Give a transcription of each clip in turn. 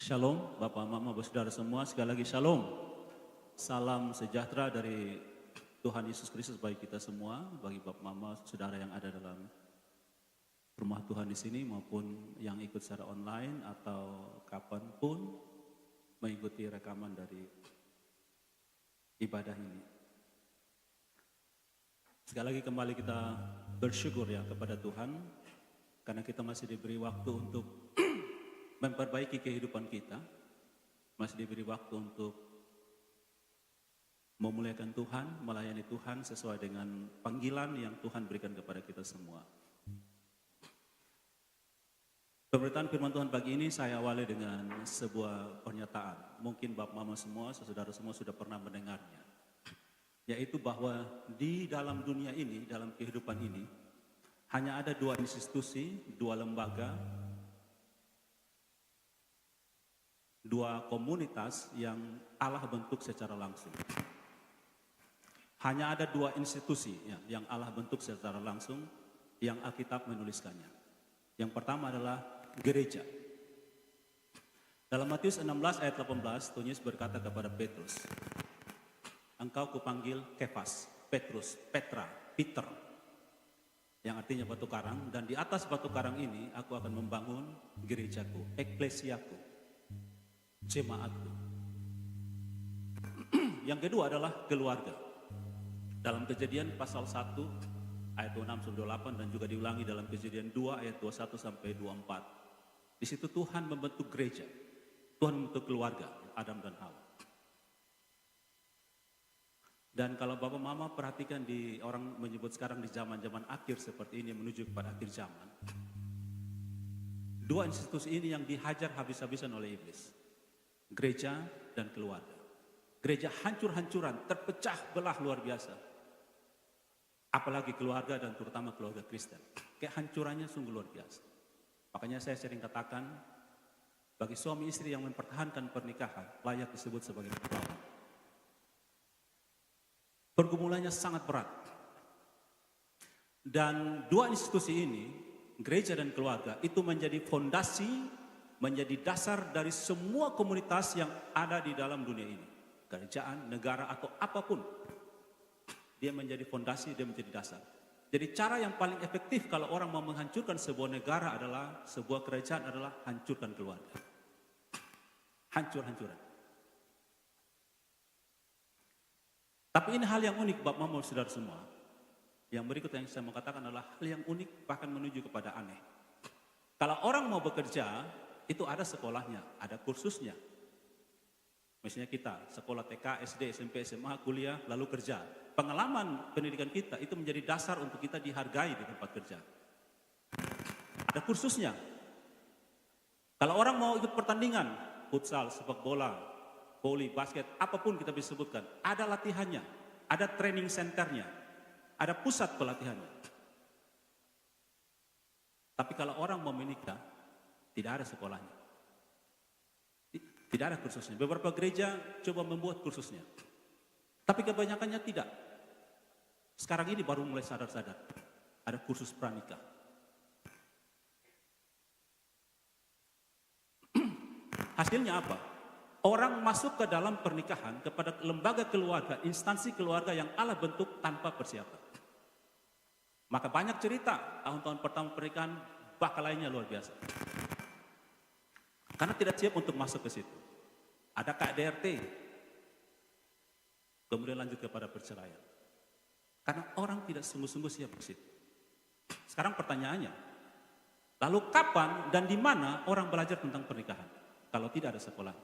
Shalom, Bapak, Mama, Saudara semua, sekali lagi Shalom. Salam sejahtera dari Tuhan Yesus Kristus bagi kita semua, bagi Bapak, Mama, Saudara yang ada dalam rumah Tuhan di sini maupun yang ikut secara online atau kapanpun mengikuti rekaman dari ibadah ini. Sekali lagi kembali kita bersyukur ya kepada Tuhan karena kita masih diberi waktu untuk memperbaiki kehidupan kita, masih diberi waktu untuk memuliakan Tuhan, melayani Tuhan sesuai dengan panggilan yang Tuhan berikan kepada kita semua. Pemberitaan firman Tuhan pagi ini saya awali dengan sebuah pernyataan. Mungkin Bapak Mama semua, saudara semua sudah pernah mendengarnya. Yaitu bahwa di dalam dunia ini, dalam kehidupan ini, hanya ada dua institusi, dua lembaga, dua komunitas yang Allah bentuk secara langsung. Hanya ada dua institusi yang Allah bentuk secara langsung yang Alkitab menuliskannya. Yang pertama adalah gereja. Dalam Matius 16 ayat 18, Tuhan Yesus berkata kepada Petrus, "Engkau kupanggil Kefas, Petrus, Petra, Peter," yang artinya batu karang, "dan di atas batu karang ini aku akan membangun gerejaku, eklesiaku, jemaatku." Yang kedua adalah keluarga. Dalam Kejadian pasal 1 ayat 26-28 dan juga diulangi dalam Kejadian 2 ayat 21 sampai 24. Di situ Tuhan membentuk gereja. Tuhan membentuk keluarga, Adam dan Hawa. Dan kalau Bapak Mama perhatikan di orang menyebut sekarang di zaman-zaman akhir seperti ini menuju kepada akhir zaman. Dua institusi ini yang dihajar habis-habisan oleh iblis. Gereja dan keluarga. Gereja hancur-hancuran, terpecah belah luar biasa. Apalagi keluarga dan terutama keluarga Kristen. Kehancurannya sungguh luar biasa. Makanya saya sering katakan, bagi suami istri yang mempertahankan pernikahan, layak disebut sebagai pejuang. Pergumulannya sangat berat. Dan dua institusi ini, gereja dan keluarga, itu menjadi fondasi, menjadi dasar dari semua komunitas yang ada di dalam dunia ini. Kerajaan, negara, atau apapun. Dia menjadi fondasi, dia menjadi dasar. Jadi cara yang paling efektif kalau orang mau menghancurkan sebuah negara adalah, sebuah kerajaan adalah hancurkan keluarga. Hancur-hancuran. Tapi ini hal yang unik Bapak Mama Saudara semua. Yang berikut yang saya mau katakan adalah hal yang unik bahkan menuju kepada aneh. Kalau orang mau bekerja, itu ada sekolahnya, ada kursusnya. Misalnya kita sekolah TK, SD, SMP, SMA, kuliah, lalu kerja. Pengalaman pendidikan kita itu menjadi dasar untuk kita dihargai di tempat kerja. Ada kursusnya. Kalau orang mau ikut pertandingan, futsal, sepak bola, voli, basket, apapun kita bisa sebutkan, ada latihannya, ada training centernya, ada pusat pelatihannya. Tapi kalau orang mau menikah, tidak ada sekolahnya. Tidak ada kursusnya. Beberapa gereja coba membuat kursusnya. Tapi kebanyakannya tidak. Sekarang ini baru mulai sadar-sadar. Ada kursus pranikah. Hasilnya apa? Orang masuk ke dalam pernikahan kepada lembaga keluarga, instansi keluarga yang Allah bentuk tanpa persiapan. Maka banyak cerita tahun-tahun pertama pernikahan bakal lainnya luar biasa. Karena tidak siap untuk masuk ke situ. Ada KDRT. Kemudian lanjut kepada perceraian. Karena orang tidak sungguh-sungguh siap ke situ. Sekarang pertanyaannya, lalu kapan dan di mana orang belajar tentang pernikahan? Kalau tidak ada sekolah.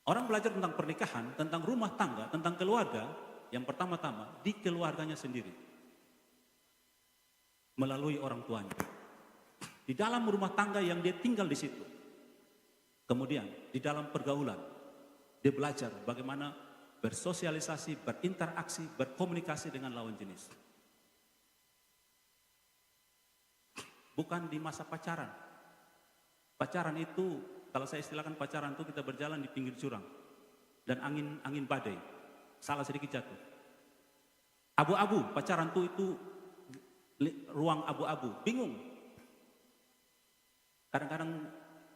Orang belajar tentang pernikahan, tentang rumah tangga, tentang keluarga, yang pertama-tama di keluarganya sendiri. Melalui orang tuanya. Di dalam rumah tangga yang dia tinggal di situ. Kemudian di dalam pergaulan, dia belajar bagaimana bersosialisasi, berinteraksi, berkomunikasi dengan lawan jenis. Bukan di masa pacaran. Pacaran itu, kalau saya istilahkan pacaran itu kita berjalan di pinggir jurang. Dan angin badai, salah sedikit jatuh. Abu-abu, pacaran itu ruang abu-abu, bingung. Kadang-kadang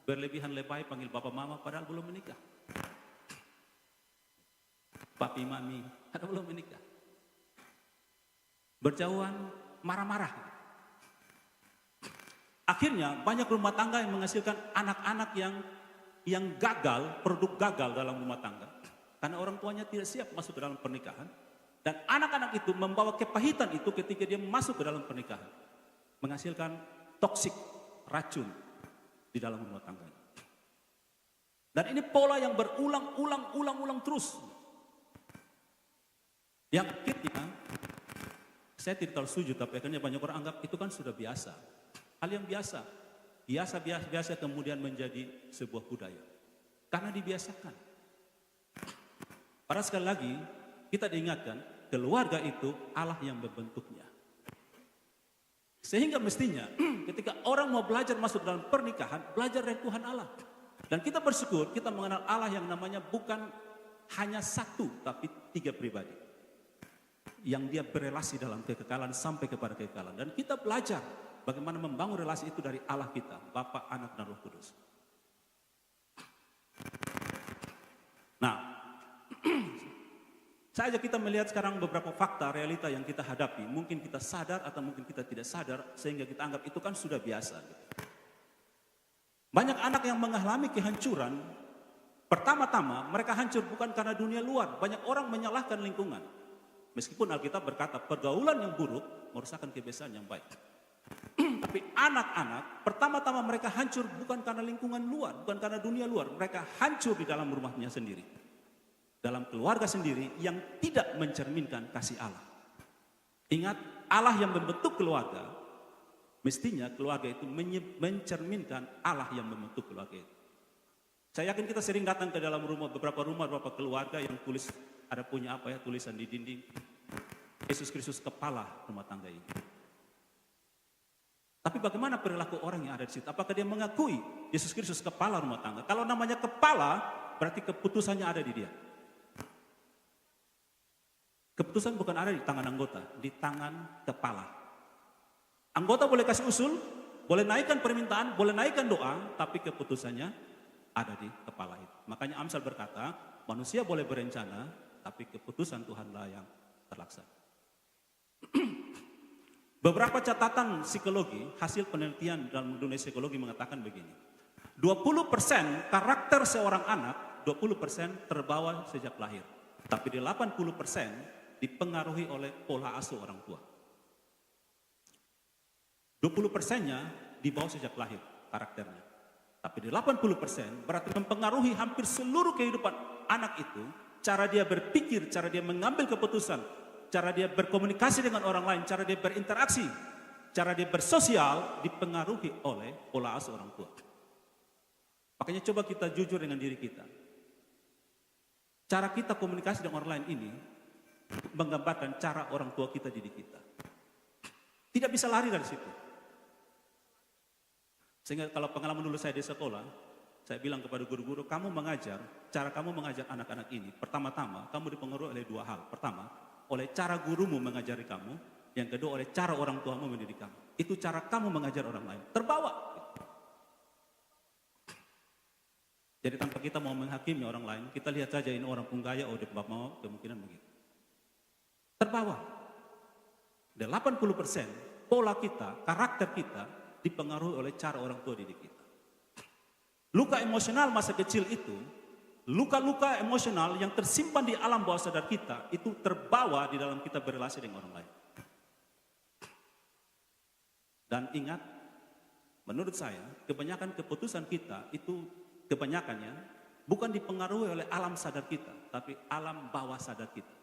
berlebihan lebay panggil bapak mama padahal belum menikah. Papi mami, padahal belum menikah. Berjauhan, marah-marah. Akhirnya banyak rumah tangga yang menghasilkan anak-anak yang gagal, produk gagal dalam rumah tangga. Karena orang tuanya tidak siap masuk ke dalam pernikahan. Dan anak-anak itu membawa kepahitan itu ketika dia masuk ke dalam pernikahan. Menghasilkan toksik, racun di dalam rumah tangga. Dan ini pola yang berulang-ulang terus. Yang akhirnya, saya tidak terlalu setuju, tapi akhirnya banyak orang anggap itu kan sudah biasa. Hal yang biasa. Biasa kemudian menjadi sebuah budaya. Karena dibiasakan. Padahal sekali lagi, kita diingatkan, keluarga itu Allah yang membentuknya. Sehingga mestinya ketika orang mau belajar masuk dalam pernikahan, belajar dari Tuhan Allah. Dan kita bersyukur kita mengenal Allah yang namanya bukan hanya satu, tapi 3 pribadi. Yang dia berelasi dalam kekekalan sampai kepada kekekalan. Dan kita belajar bagaimana membangun relasi itu dari Allah kita, Bapa, Anak, dan Roh Kudus. Nah, saja kita melihat sekarang beberapa fakta, realita yang kita hadapi. Mungkin kita sadar atau mungkin kita tidak sadar, sehingga kita anggap itu kan sudah biasa. Banyak anak yang mengalami kehancuran. Pertama-tama mereka hancur bukan karena dunia luar. Banyak orang menyalahkan lingkungan. Meskipun Alkitab berkata pergaulan yang buruk merusakkan kebiasaan yang baik. Tapi anak-anak pertama-tama mereka hancur bukan karena lingkungan luar, bukan karena dunia luar. Mereka hancur di dalam rumahnya sendiri. Dalam keluarga sendiri yang tidak mencerminkan kasih Allah. Ingat, Allah yang membentuk keluarga, mestinya keluarga itu mencerminkan Allah yang membentuk keluarga itu. Saya yakin kita sering datang ke dalam beberapa keluarga yang tulis, ada punya apa ya, tulisan di dinding, Yesus Kristus kepala rumah tangga ini. Tapi bagaimana perilaku orang yang ada di situ? Apakah dia mengakui Yesus Kristus kepala rumah tangga? Kalau namanya kepala, berarti keputusannya ada di dia. Keputusan bukan ada di tangan anggota, di tangan kepala. Anggota boleh kasih usul, boleh naikkan permintaan, boleh naikkan doa, tapi keputusannya ada di kepala itu. Makanya Amsal berkata, manusia boleh berencana, tapi keputusan Tuhanlah yang terlaksana. Beberapa catatan psikologi, hasil penelitian dalam dunia psikologi mengatakan begini. 20% karakter seorang anak, 20% terbawa sejak lahir. Tapi di 80% dipengaruhi oleh pola asuh orang tua. 20%-nya dibawa sejak lahir karakternya. Tapi di 80% berarti mempengaruhi hampir seluruh kehidupan anak itu. Cara dia berpikir, cara dia mengambil keputusan, cara dia berkomunikasi dengan orang lain, cara dia berinteraksi, cara dia bersosial dipengaruhi oleh pola asuh orang tua. Makanya coba kita jujur dengan diri kita. Cara kita komunikasi dengan orang lain ini menggambarkan cara orang tua kita didik kita. Tidak bisa lari dari situ. Sehingga kalau pengalaman dulu saya di sekolah, saya bilang kepada guru-guru, cara kamu mengajar anak-anak ini, pertama-tama kamu dipengaruhi oleh 2 hal. Pertama, oleh cara gurumu mengajari kamu. Yang kedua, oleh cara orang tuamu mendidik kamu. Itu cara kamu mengajar orang lain. Terbawa. Jadi tanpa kita mau menghakimi orang lain, kita lihat saja ini orang penggaya, dia mau kemungkinan begitu. Terbawa. 80% pola kita, karakter kita dipengaruhi oleh cara orang tua didik kita. Luka emosional masa kecil itu, luka-luka emosional yang tersimpan di alam bawah sadar kita, itu terbawa di dalam kita berrelasi dengan orang lain. Dan ingat, menurut saya, kebanyakan keputusan kita itu kebanyakannya bukan dipengaruhi oleh alam sadar kita, tapi alam bawah sadar kita.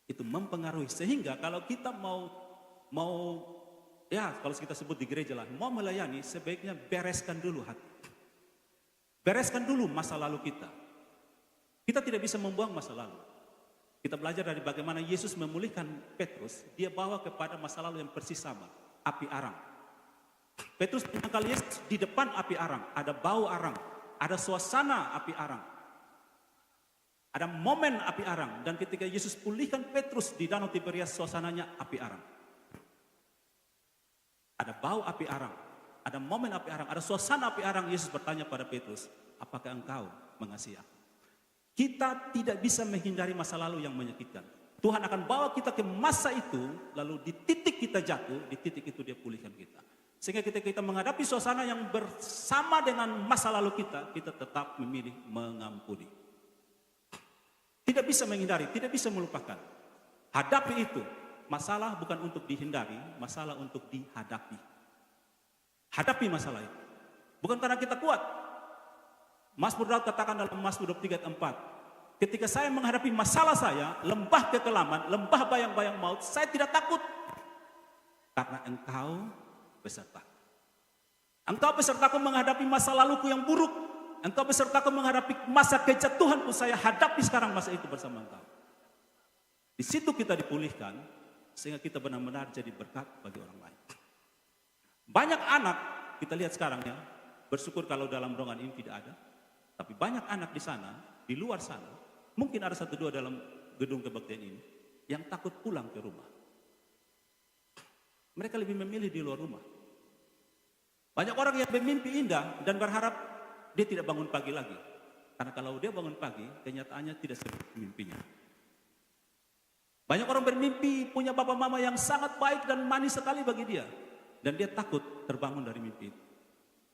Itu mempengaruhi, sehingga kalau kita mau kalau kita sebut di gereja lah, mau melayani, sebaiknya bereskan dulu hati. Bereskan dulu masa lalu kita. Kita tidak bisa membuang masa lalu. Kita belajar dari bagaimana Yesus memulihkan Petrus, dia bawa kepada masa lalu yang persis sama, api arang. Petrus menangkal Yesus di depan api arang, ada bau arang, ada suasana api arang. Ada momen api arang, dan ketika Yesus pulihkan Petrus di Danau Tiberias, suasananya api arang. Ada bau api arang. ada momen api arang, ada suasana api arang. Yesus bertanya pada Petrus, apakah engkau mengasihi aku? Kita tidak bisa menghindari masa lalu yang menyakitkan. Tuhan akan bawa kita ke masa itu, lalu di titik kita jatuh, di titik itu dia pulihkan kita. Sehingga ketika kita menghadapi suasana yang bersama dengan masa lalu kita tetap memilih mengampuni. Tidak bisa menghindari, tidak bisa melupakan. Hadapi itu. Masalah bukan untuk dihindari, masalah untuk dihadapi. Hadapi masalah itu. Bukan karena kita kuat. Mazmur Daud katakan dalam Mazmur 23 ayat 4, ketika saya menghadapi masalah saya, lembah kekelaman, lembah bayang-bayang maut, saya tidak takut. Karena engkau besertaku. Engkau besertaku menghadapi masa laluku yang buruk. Engkau besertaku menghadapi masa kejatuhanku, saya hadapi sekarang masa itu bersama engkau. Di situ kita dipulihkan, sehingga kita benar-benar jadi berkat bagi orang lain. Banyak anak, kita lihat sekarang ya, bersyukur kalau dalam rombongan ini tidak ada. Tapi banyak anak di sana, di luar sana, mungkin ada 1-2 dalam gedung kebaktian ini, yang takut pulang ke rumah. Mereka lebih memilih di luar rumah. Banyak orang yang bermimpi indah dan berharap dia tidak bangun pagi lagi. Karena kalau dia bangun pagi, kenyataannya tidak seperti mimpinya. Banyak orang bermimpi punya bapak mama yang sangat baik dan manis sekali bagi dia. Dan dia takut terbangun dari mimpi itu.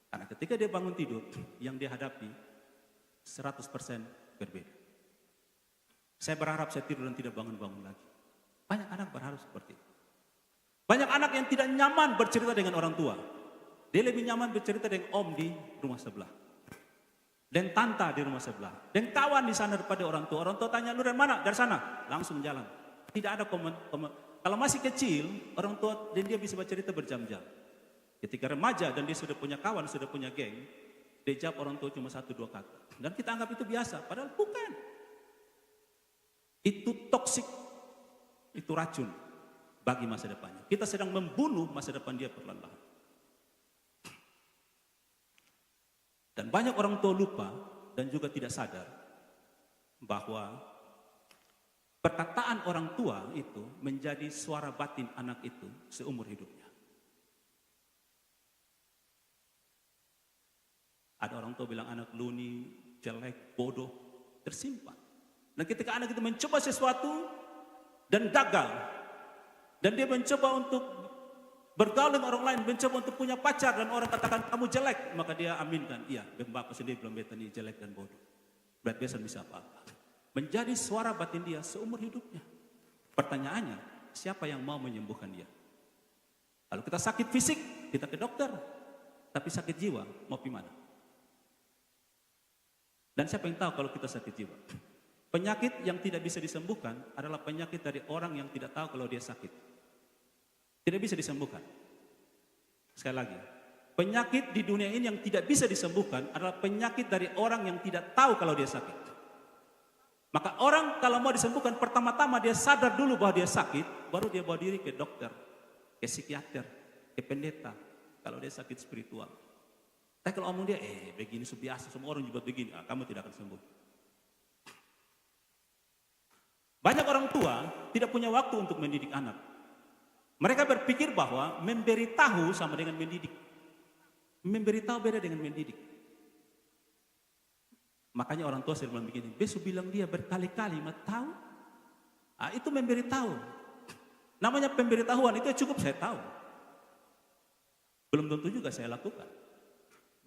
Karena ketika dia bangun tidur, yang dia hadapi 100% berbeda. Saya berharap saya tidur dan tidak bangun-bangun lagi. Banyak anak berharap seperti itu. Banyak anak yang tidak nyaman bercerita dengan orang tua. Dia lebih nyaman bercerita dengan om di rumah sebelah. Dan tanta di rumah sebelah. Dan kawan di sana daripada orang tua. Orang tua tanya, lu dari mana? Dari sana. Langsung jalan. Tidak ada komen. Kalau masih kecil, orang tua dan dia bisa bercerita berjam-jam. Ketika remaja dan dia sudah punya kawan, sudah punya geng, dia jawab orang tua cuma 1-2 kata. Dan kita anggap itu biasa, padahal bukan. Itu toksik, itu racun bagi masa depannya. Kita sedang membunuh masa depan dia perlahan-lahan. Dan banyak orang tua lupa dan juga tidak sadar bahwa perkataan orang tua itu menjadi suara batin anak itu seumur hidupnya. Ada orang tua bilang anak luni, jelek, bodoh, tersimpan. Dan ketika anak itu mencoba sesuatu dan gagal, dan dia mencoba untuk bergaul dengan orang lain, mencoba untuk punya pacar dan orang katakan kamu jelek, maka dia aminkan, iya, bapak sendiri belum beta ini jelek dan bodoh. Berarti biasa bisa apa-apa. Menjadi suara batin dia seumur hidupnya. Pertanyaannya, siapa yang mau menyembuhkan dia? Kalau kita sakit fisik, kita ke dokter. Tapi sakit jiwa, mau pergi mana? Dan siapa yang tahu kalau kita sakit jiwa? Penyakit yang tidak bisa disembuhkan adalah penyakit dari orang yang tidak tahu kalau dia sakit. Tidak bisa disembuhkan. Sekali lagi, penyakit di dunia ini yang tidak bisa disembuhkan adalah penyakit dari orang yang tidak tahu kalau dia sakit. Maka orang kalau mau disembuhkan, pertama-tama dia sadar dulu bahwa dia sakit, baru dia bawa diri ke dokter, ke psikiater, ke pendeta, kalau dia sakit spiritual. Tapi kalau omong dia, begini biasa, semua orang juga begini, kamu tidak akan sembuh. Banyak orang tua tidak punya waktu untuk mendidik anak. Mereka berpikir bahwa memberi tahu sama dengan mendidik. Memberi tahu beda dengan mendidik. Makanya orang tua sering bilang begini, besok bilang dia berkali-kali, tahu? Itu memberi tahu. Namanya pemberitahuan, itu cukup saya tahu. Belum tentu juga saya lakukan.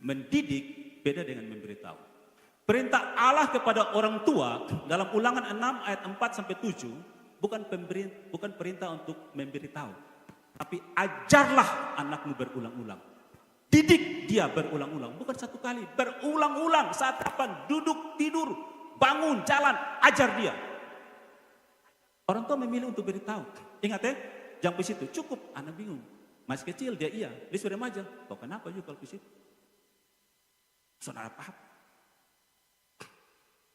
Mendidik beda dengan memberitahu. Perintah Allah kepada orang tua dalam Ulangan 6 ayat 4-7 bukan perintah untuk memberitahu, tapi ajarlah anakmu berulang-ulang. Didik dia berulang-ulang, bukan satu kali, berulang-ulang. Saat kapan? Duduk, tidur, bangun, jalan, ajar dia. Orang tua memilih untuk beritahu. Ingat ya, jangan ke situ. Cukup, anak bingung. Masih kecil dia iya, dia sudah remaja. Kok kenapa juga kalau ke situ? Saudara paham?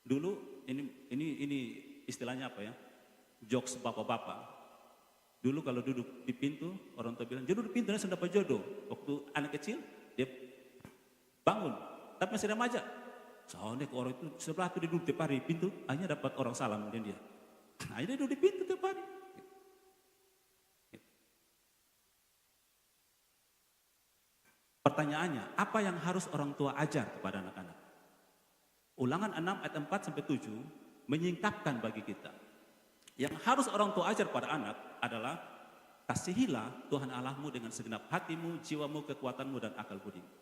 Dulu ini istilahnya apa ya? Jokes bapak-bapak. Dulu kalau duduk di pintu, orang tua bilang, duduk di pintu nanti dapat jodoh. Waktu anak kecil, dia bangun, tapi masih remaja. Soalnya orang itu sebelah itu dia duduk tiap hari di pintu, hanya dapat orang salam dan dia. Nah, dia duduk di pintu tiap hari. pertanyaannya, apa yang harus orang tua ajar kepada anak-anak? Ulangan 6 ayat 4 sampai 7 menyingkapkan bagi kita. Yang harus orang tua ajar pada anak adalah kasihilah Tuhan Allahmu dengan segenap hatimu, jiwamu, kekuatanmu, dan akal budimu.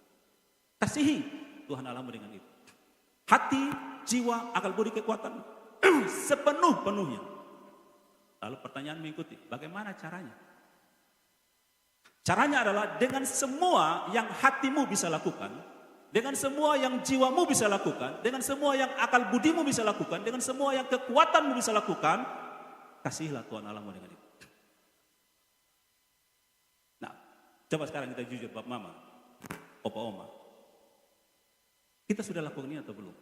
Kasihi Tuhan Allahmu dengan itu. Hati, jiwa, akal budi, kekuatan sepenuh-penuhnya. Lalu pertanyaan mengikuti, bagaimana caranya? Caranya adalah dengan semua yang hatimu bisa lakukan, dengan semua yang jiwamu bisa lakukan, dengan semua yang akal budimu bisa lakukan, dengan semua yang kekuatanmu bisa lakukan, kasihilah Tuhan Allahmu dengan itu. Nah, coba sekarang kita jujur, Bapak Mama, Opa Oma. Kita sudah lakukan ini atau belum?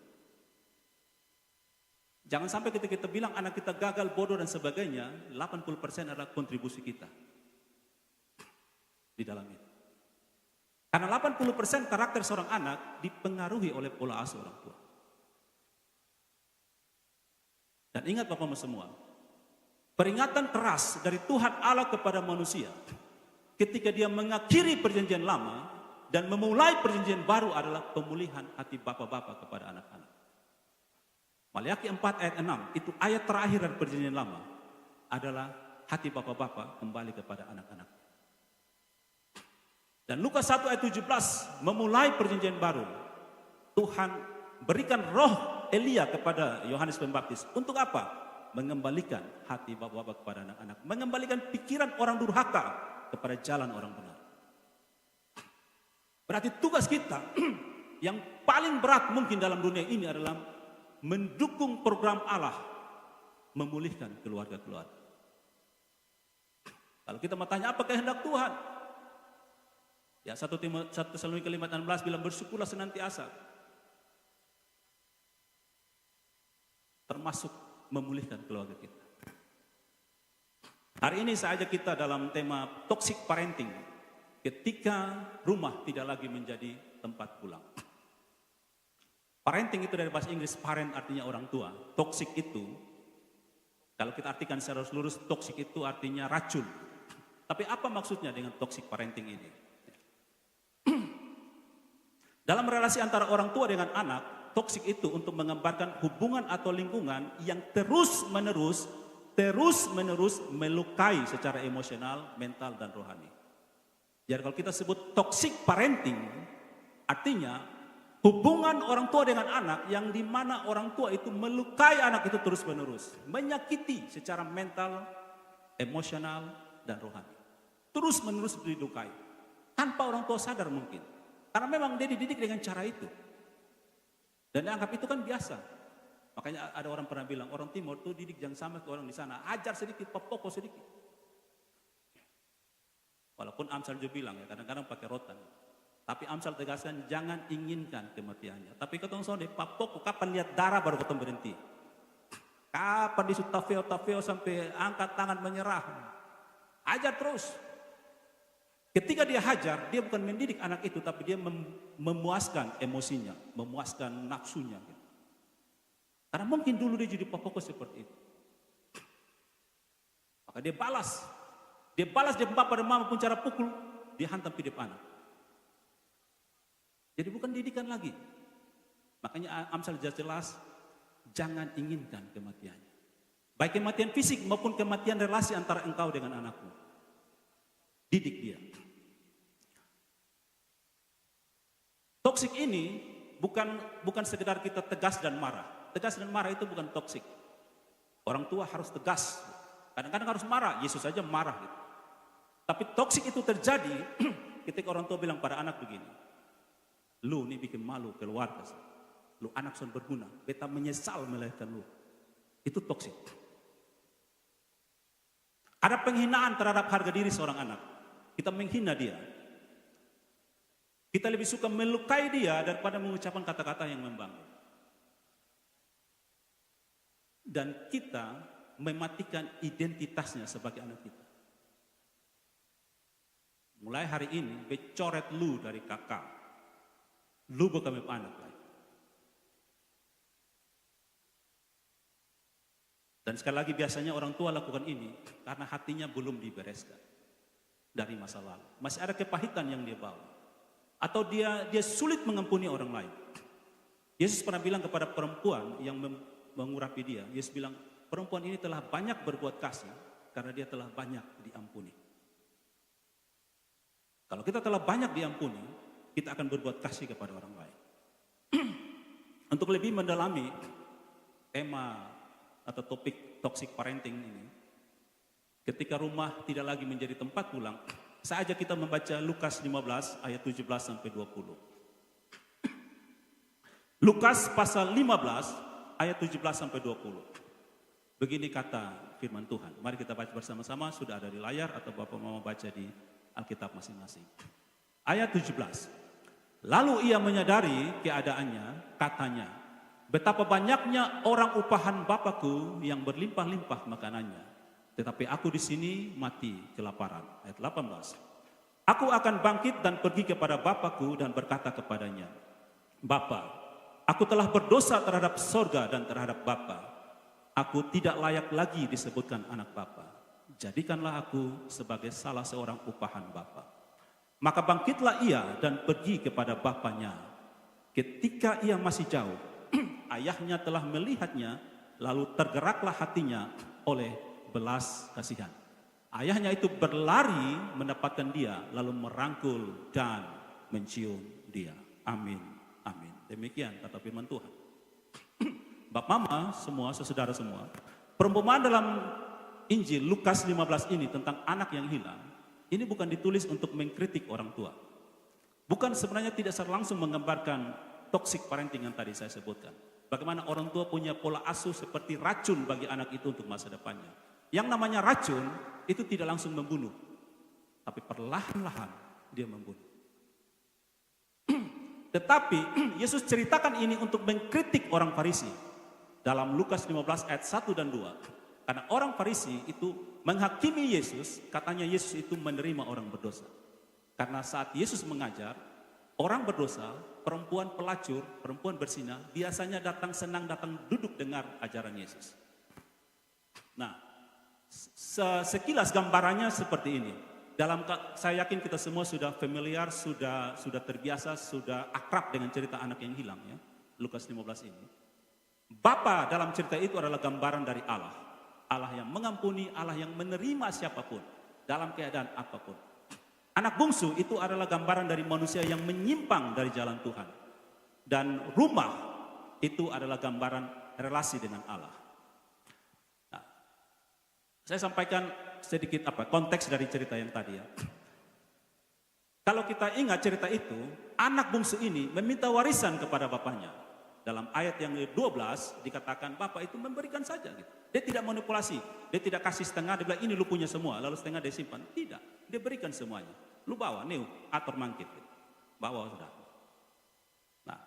Jangan sampai ketika kita bilang anak kita gagal, bodoh, dan sebagainya, 80% adalah kontribusi kita di dalam itu. Karena 80% karakter seorang anak dipengaruhi oleh pola asuh orang tua. Dan ingat Bapak Mama semua, peringatan keras dari Tuhan Allah kepada manusia ketika dia mengakhiri perjanjian lama dan memulai perjanjian baru adalah pemulihan hati bapak-bapak kepada anak-anak. Maliaki 4 ayat 6, itu ayat terakhir dari perjanjian lama adalah hati bapak-bapak kembali kepada anak-anak. Dan Lukas 1 ayat 17 memulai perjanjian baru. Tuhan berikan roh Elia kepada Yohanes Pembaptis. Untuk apa? Mengembalikan hati bapak-bapak kepada anak-anak. Mengembalikan pikiran orang durhaka kepada jalan orang benar. Berarti tugas kita yang paling berat mungkin dalam dunia ini adalah mendukung program Allah memulihkan keluarga-keluarga. Kalau kita mau tanya apa kehendak Tuhan? Ya 1 Tesalonika 5:16 bilang bersyukurlah senantiasa. Termasuk memulihkan keluarga kita. Hari ini saya ajak kita dalam tema toxic parenting. Ketika rumah tidak lagi menjadi tempat pulang. Parenting itu dari bahasa Inggris, parent artinya orang tua. Toxic itu, kalau kita artikan secara lurus, toxic itu artinya racun. Tapi apa maksudnya dengan toxic parenting ini? Dalam relasi antara orang tua dengan anak, toksik itu untuk menggambarkan hubungan atau lingkungan yang terus-menerus melukai secara emosional, mental, dan rohani. Jadi kalau kita sebut toxic parenting, artinya hubungan orang tua dengan anak yang dimana orang tua itu melukai anak itu terus-menerus, menyakiti secara mental, emosional, dan rohani. Terus-menerus dilukai, tanpa orang tua sadar mungkin. Karena memang dia dididik dengan cara itu. Dan dianggap itu kan biasa. Makanya ada orang pernah bilang, orang timur tuh didik jangan sama ke orang di sana. Ajar sedikit, pokok sedikit. Walaupun Amsal juga bilang ya, kadang-kadang pakai rotan. Tapi Amsal tegaskan, jangan inginkan kematiannya. Tapi ketemu sama dia, pokok kapan lihat darah baru ketemu berhenti. Kapan disuruh tafeo sampai angkat tangan menyerah. Ajar terus. Ketika dia hajar, dia bukan mendidik anak itu, tapi dia memuaskan emosinya, memuaskan nafsunya. Karena mungkin dulu dia jadi pokok seperti itu. Maka dia balas dia bapak dan mama pun cara pukul, dia hantam hidup anak. Jadi bukan didikan lagi. Makanya Amsal jelas, jangan inginkan kematiannya. Baik kematian fisik maupun kematian relasi antara engkau dengan anakmu. Didik dia. Toksik ini bukan sekedar kita tegas dan marah. Tegas dan marah itu bukan toksik. Orang tua harus tegas. Kadang-kadang harus marah. Yesus saja marah gitu. Tapi toksik itu terjadi ketika orang tua bilang pada anak begini. Lu nih bikin malu keluarga. Lu anak son berguna. Beta menyesal melahirkan lu. Itu toksik. Ada penghinaan terhadap harga diri seorang anak. Kita menghina dia. Kita lebih suka melukai dia daripada mengucapkan kata-kata yang membangun. Dan kita mematikan identitasnya sebagai anak kita. Mulai hari ini, becoret lu dari kakak. Lu bukan anak lagi. Dan sekali lagi biasanya orang tua lakukan ini karena hatinya belum dibereskan dari masa lalu. Masih ada kepahitan yang dia bawa. atau dia sulit mengampuni orang lain. Yesus pernah bilang kepada perempuan yang mengurapi dia, Yesus bilang, perempuan ini telah banyak berbuat kasih karena dia telah banyak diampuni. Kalau kita telah banyak diampuni, kita akan berbuat kasih kepada orang lain. Untuk lebih mendalami tema atau topik toxic parenting ini, ketika rumah tidak lagi menjadi tempat pulang, saya ajak kita membaca Lukas 15 ayat 17 sampai 20. Lukas pasal 15 ayat 17 sampai 20. Begini kata firman Tuhan. Mari kita baca bersama-sama, sudah ada di layar atau Bapak mau baca di Alkitab masing-masing. Ayat 17. Lalu ia menyadari keadaannya, katanya, betapa banyaknya orang upahan Bapakku yang berlimpah-limpah makanannya, tetapi aku di sini mati kelaparan. Ayat 18. Aku akan bangkit dan pergi kepada Bapakku dan berkata kepadanya, Bapa, aku telah berdosa terhadap sorga dan terhadap Bapa. Aku tidak layak lagi disebutkan anak Bapa. Jadikanlah aku sebagai salah seorang upahan Bapa. Maka bangkitlah ia dan pergi kepada bapaknya. Ketika ia masih jauh, ayahnya telah melihatnya, lalu tergeraklah hatinya oleh belas kasihan. Ayahnya itu berlari mendapatkan dia, lalu merangkul dan mencium dia. Amin, amin. Demikian kata firman Tuhan. Bapak mama semua, saudara semua, perumpamaan dalam Injil Lukas 15 ini tentang anak yang hilang, ini bukan ditulis untuk mengkritik orang tua. Bukan, sebenarnya tidak secara langsung menggambarkan toxic parenting yang tadi saya sebutkan. Bagaimana orang tua punya pola asuh seperti racun bagi anak itu untuk masa depannya. Yang namanya racun itu tidak langsung membunuh, tapi perlahan-lahan dia membunuh. Tetapi Yesus ceritakan ini untuk mengkritik orang Farisi. Dalam Lukas 15 ayat 1 dan 2. Karena orang Farisi itu menghakimi Yesus, katanya Yesus itu menerima orang berdosa. Karena saat Yesus mengajar, orang berdosa, perempuan pelacur, perempuan berzina, biasanya senang datang duduk dengar ajaran Yesus. Nah, sekilas gambarannya seperti ini. Saya yakin kita semua sudah familiar, sudah terbiasa, sudah akrab dengan cerita anak yang hilang ya. Lukas 15 ini. Bapa dalam cerita itu adalah gambaran dari Allah. Allah yang mengampuni, Allah yang menerima siapapun dalam keadaan apapun. Anak bungsu itu adalah gambaran dari manusia yang menyimpang dari jalan Tuhan. Dan rumah itu adalah gambaran relasi dengan Allah. Nah, saya sampaikan sedikit konteks dari cerita yang tadi ya. Kalau kita ingat cerita itu, anak bungsu ini meminta warisan kepada bapaknya. Dalam ayat yang 12 dikatakan bapak itu memberikan saja gitu. Dia tidak manipulasi, dia tidak kasih setengah, dia bilang ini lu punya semua, lalu setengah dia simpan. Tidak, dia berikan semuanya. Lu bawa, nih atur mangkit. Gitu. Bawa sudah. Nah,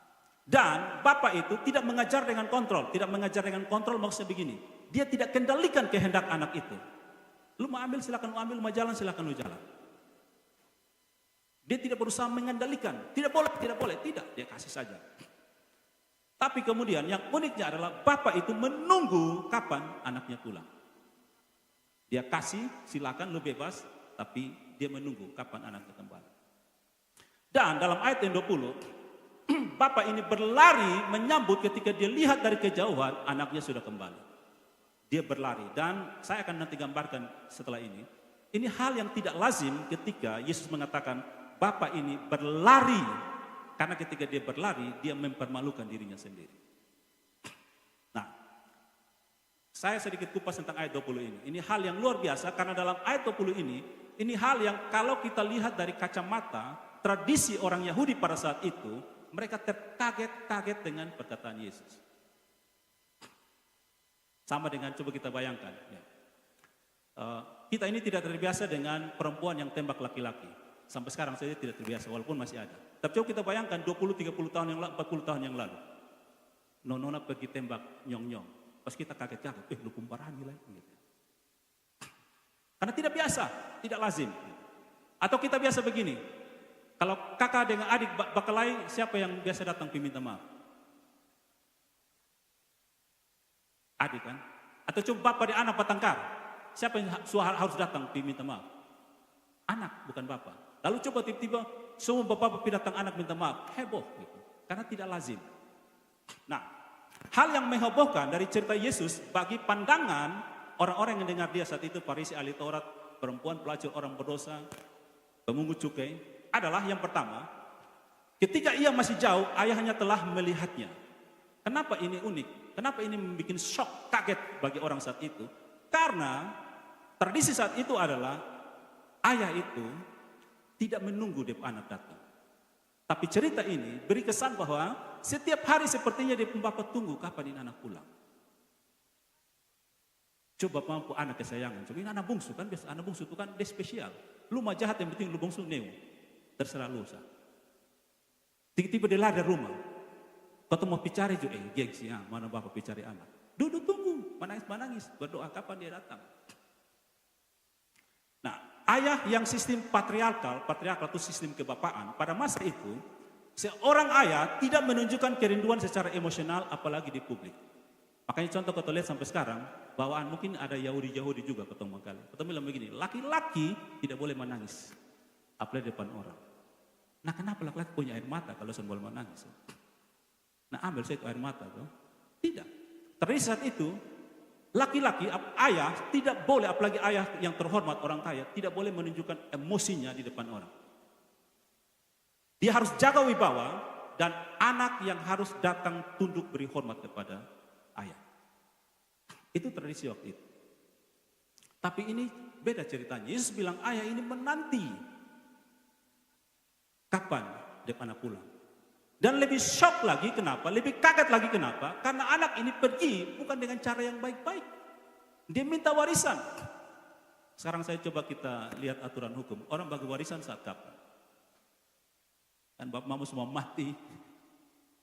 dan bapak itu tidak mengajar dengan kontrol. Tidak mengajar dengan kontrol maksudnya begini. Dia tidak kendalikan kehendak anak itu. Lu mau ambil silakan lu ambil, mau jalan silakan lu jalan. Dia tidak berusaha mengendalikan. Tidak boleh, tidak. Dia kasih saja. Tapi kemudian yang uniknya adalah bapak itu menunggu kapan anaknya pulang. Dia kasih, silakan lu bebas, tapi dia menunggu kapan anaknya kembali. Dan dalam ayat yang 20, bapak ini berlari menyambut ketika dia lihat dari kejauhan anaknya sudah kembali. Dia berlari dan saya akan nanti gambarkan setelah ini. Ini hal yang tidak lazim ketika Yesus mengatakan bapak ini berlari. Karena ketika dia berlari, dia mempermalukan dirinya sendiri. Nah, saya sedikit kupas tentang ayat 20 ini. Ini hal yang luar biasa karena dalam ayat 20 ini hal yang kalau kita lihat dari kacamata tradisi orang Yahudi pada saat itu, mereka terkaget-kaget dengan perkataan Yesus. Sama dengan coba kita bayangkan. Ya. Kita ini tidak terbiasa dengan perempuan yang tembak laki-laki. Sampai sekarang saya tidak terbiasa walaupun masih ada. Tapi coba kita bayangkan 20-30 tahun yang lalu, 40 tahun yang lalu. Nona pergi tembak nyong-nyong. Pas kita kaget-kaget, lu kumparani lah. Gitu. Karena tidak biasa, tidak lazim. Atau kita biasa begini. Kalau kakak dengan adik berkelahi, siapa yang biasa datang minta maaf? Adik kan? Atau coba bapak dan anak bertengkar. Siapa yang harus datang minta maaf? Anak, bukan bapak. Lalu coba tiba-tiba semua bapak-bapak datang anak minta maaf, heboh gitu. Karena tidak lazim. Nah, hal yang menghebohkan dari cerita Yesus bagi pandangan orang-orang yang dengar dia saat itu, Farisi, ahli Taurat, perempuan pelacur orang berdosa, pemungut cukai, adalah yang pertama, ketika ia masih jauh, ayahnya telah melihatnya. Kenapa ini unik? Kenapa ini membuat shock, kaget bagi orang saat itu? Karena tradisi saat itu adalah ayah itu tidak menunggu dia anak datang. Tapi cerita ini beri kesan bahwa setiap hari sepertinya dia bapak tunggu kapan ini anak pulang. Coba mampu anak kesayangan. Coba ini anak bungsu kan, biasa anak bungsu itu kan dia spesial. Lu mah jahat yang penting lu bungsu neu. Terserah lu sah. Tiba-tiba dia lari dari rumah. Kau mau picari juga, gengsi ya, mana bapak picari anak. Duduk tunggu, menangis, berdoa kapan dia datang. Nah, ayah yang sistem patriarkal itu sistem kebapaan, pada masa itu, seorang ayah tidak menunjukkan kerinduan secara emosional apalagi di publik. Makanya contoh kau lihat sampai sekarang, bawaan mungkin ada Yahudi juga ketemu kali. Ketemu bilang begini, laki-laki tidak boleh menangis, apalagi depan orang. Nah kenapa laki-laki punya air mata kalau sudah boleh menangis? Nah ambil saya itu air mata tuh. Tidak. Tapi saat itu laki-laki ayah tidak boleh, apalagi ayah yang terhormat orang kaya, tidak boleh menunjukkan emosinya di depan orang. Dia harus jaga wibawa dan anak yang harus datang tunduk beri hormat kepada ayah. Itu tradisi waktu itu. Tapi ini beda ceritanya. Yesus bilang ayah ini menanti kapan dia anak pulang. Dan lebih shock lagi kenapa? Lebih kaget lagi kenapa? Karena anak ini pergi bukan dengan cara yang baik-baik. Dia minta warisan. Sekarang saya coba kita lihat aturan hukum. Orang bagi warisan saat kapan? Kan bapak mama semua mati.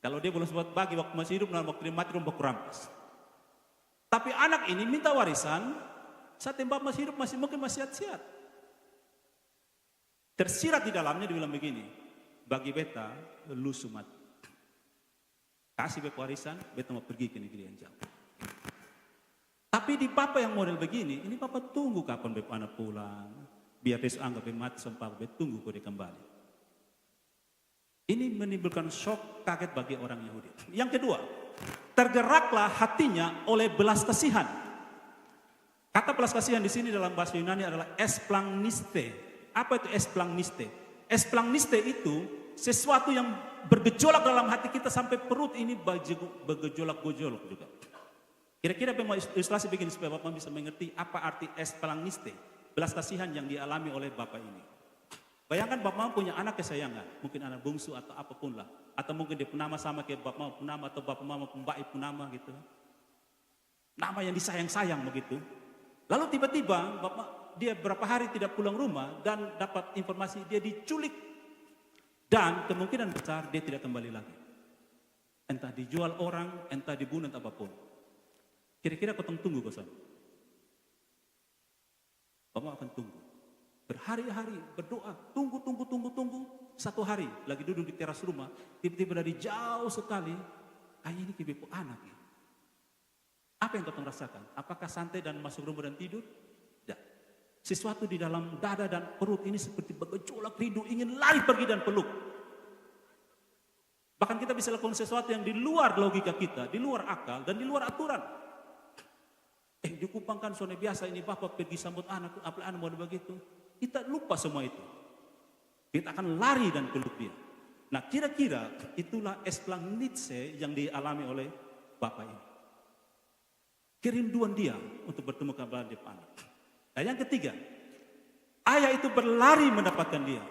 Kalau dia belum sempat bagi waktu masih hidup, dan waktu dia mati rumah kurampas. Tapi anak ini minta warisan saat yang bapak masih hidup mungkin masih sehat-sehat. Tersirat di dalamnya dibilang begini, bagi beta lu sumat. Kasih beta warisan, beta mau pergi ke negeri yang jauh. Tapi di bapak yang model begini, ini bapak tunggu kapan beta anak pulang. Biar dia anggap beta mati sampai beta tunggu kau dia kembali. Ini menimbulkan shock kaget bagi orang Yahudi. Yang kedua, tergeraklah hatinya oleh belas kasihan. Kata belas kasihan di sini dalam bahasa Yunani adalah esplangniste. Apa itu esplangniste? Esplangniste itu sesuatu yang bergejolak dalam hati kita sampai perut ini bergejolak-gejolak juga. Kira-kira mau ilustrasi begini supaya Bapak bisa mengerti apa arti esplangniste, belas kasihan yang dialami oleh Bapak ini. Bayangkan Bapak punya anak kesayangan, mungkin anak bungsu atau apapun lah, atau mungkin dia penama sama kayak Bapak Mama penama atau Bapak Mama pembaik penama gitu. Nama yang disayang-sayang begitu. Lalu tiba-tiba Bapak dia berapa hari tidak pulang rumah dan dapat informasi dia diculik. Dan kemungkinan besar dia tidak kembali lagi. Entah dijual orang, entah dibunuh, entah apapun. Kira-kira kau tunggu kosan. Bapak akan tunggu. Berhari-hari berdoa, tunggu. Satu hari lagi duduk di teras rumah, tiba-tiba dari jauh sekali, ayah ini kebepo anak. Apa yang kau rasakan? Apakah santai dan masuk rumah dan tidur? Tidak. Sesuatu di dalam dada dan perut ini seperti bergejolak rindu, ingin lari pergi dan peluk. Bahkan kita bisa lakukan sesuatu yang di luar logika kita, di luar akal dan di luar aturan. Dikupangkan soalnya biasa ini bapak pergi sambut anak, apalagi anak mau begitu. Kita lupa semua itu. Kita akan lari dan peluk dia. Nah kira-kira itulah esplangnitse yang dialami oleh bapak ini. Kerinduan dia untuk bertemu kembali dengan anak. Nah yang ketiga, ayah itu berlari mendapatkan dia.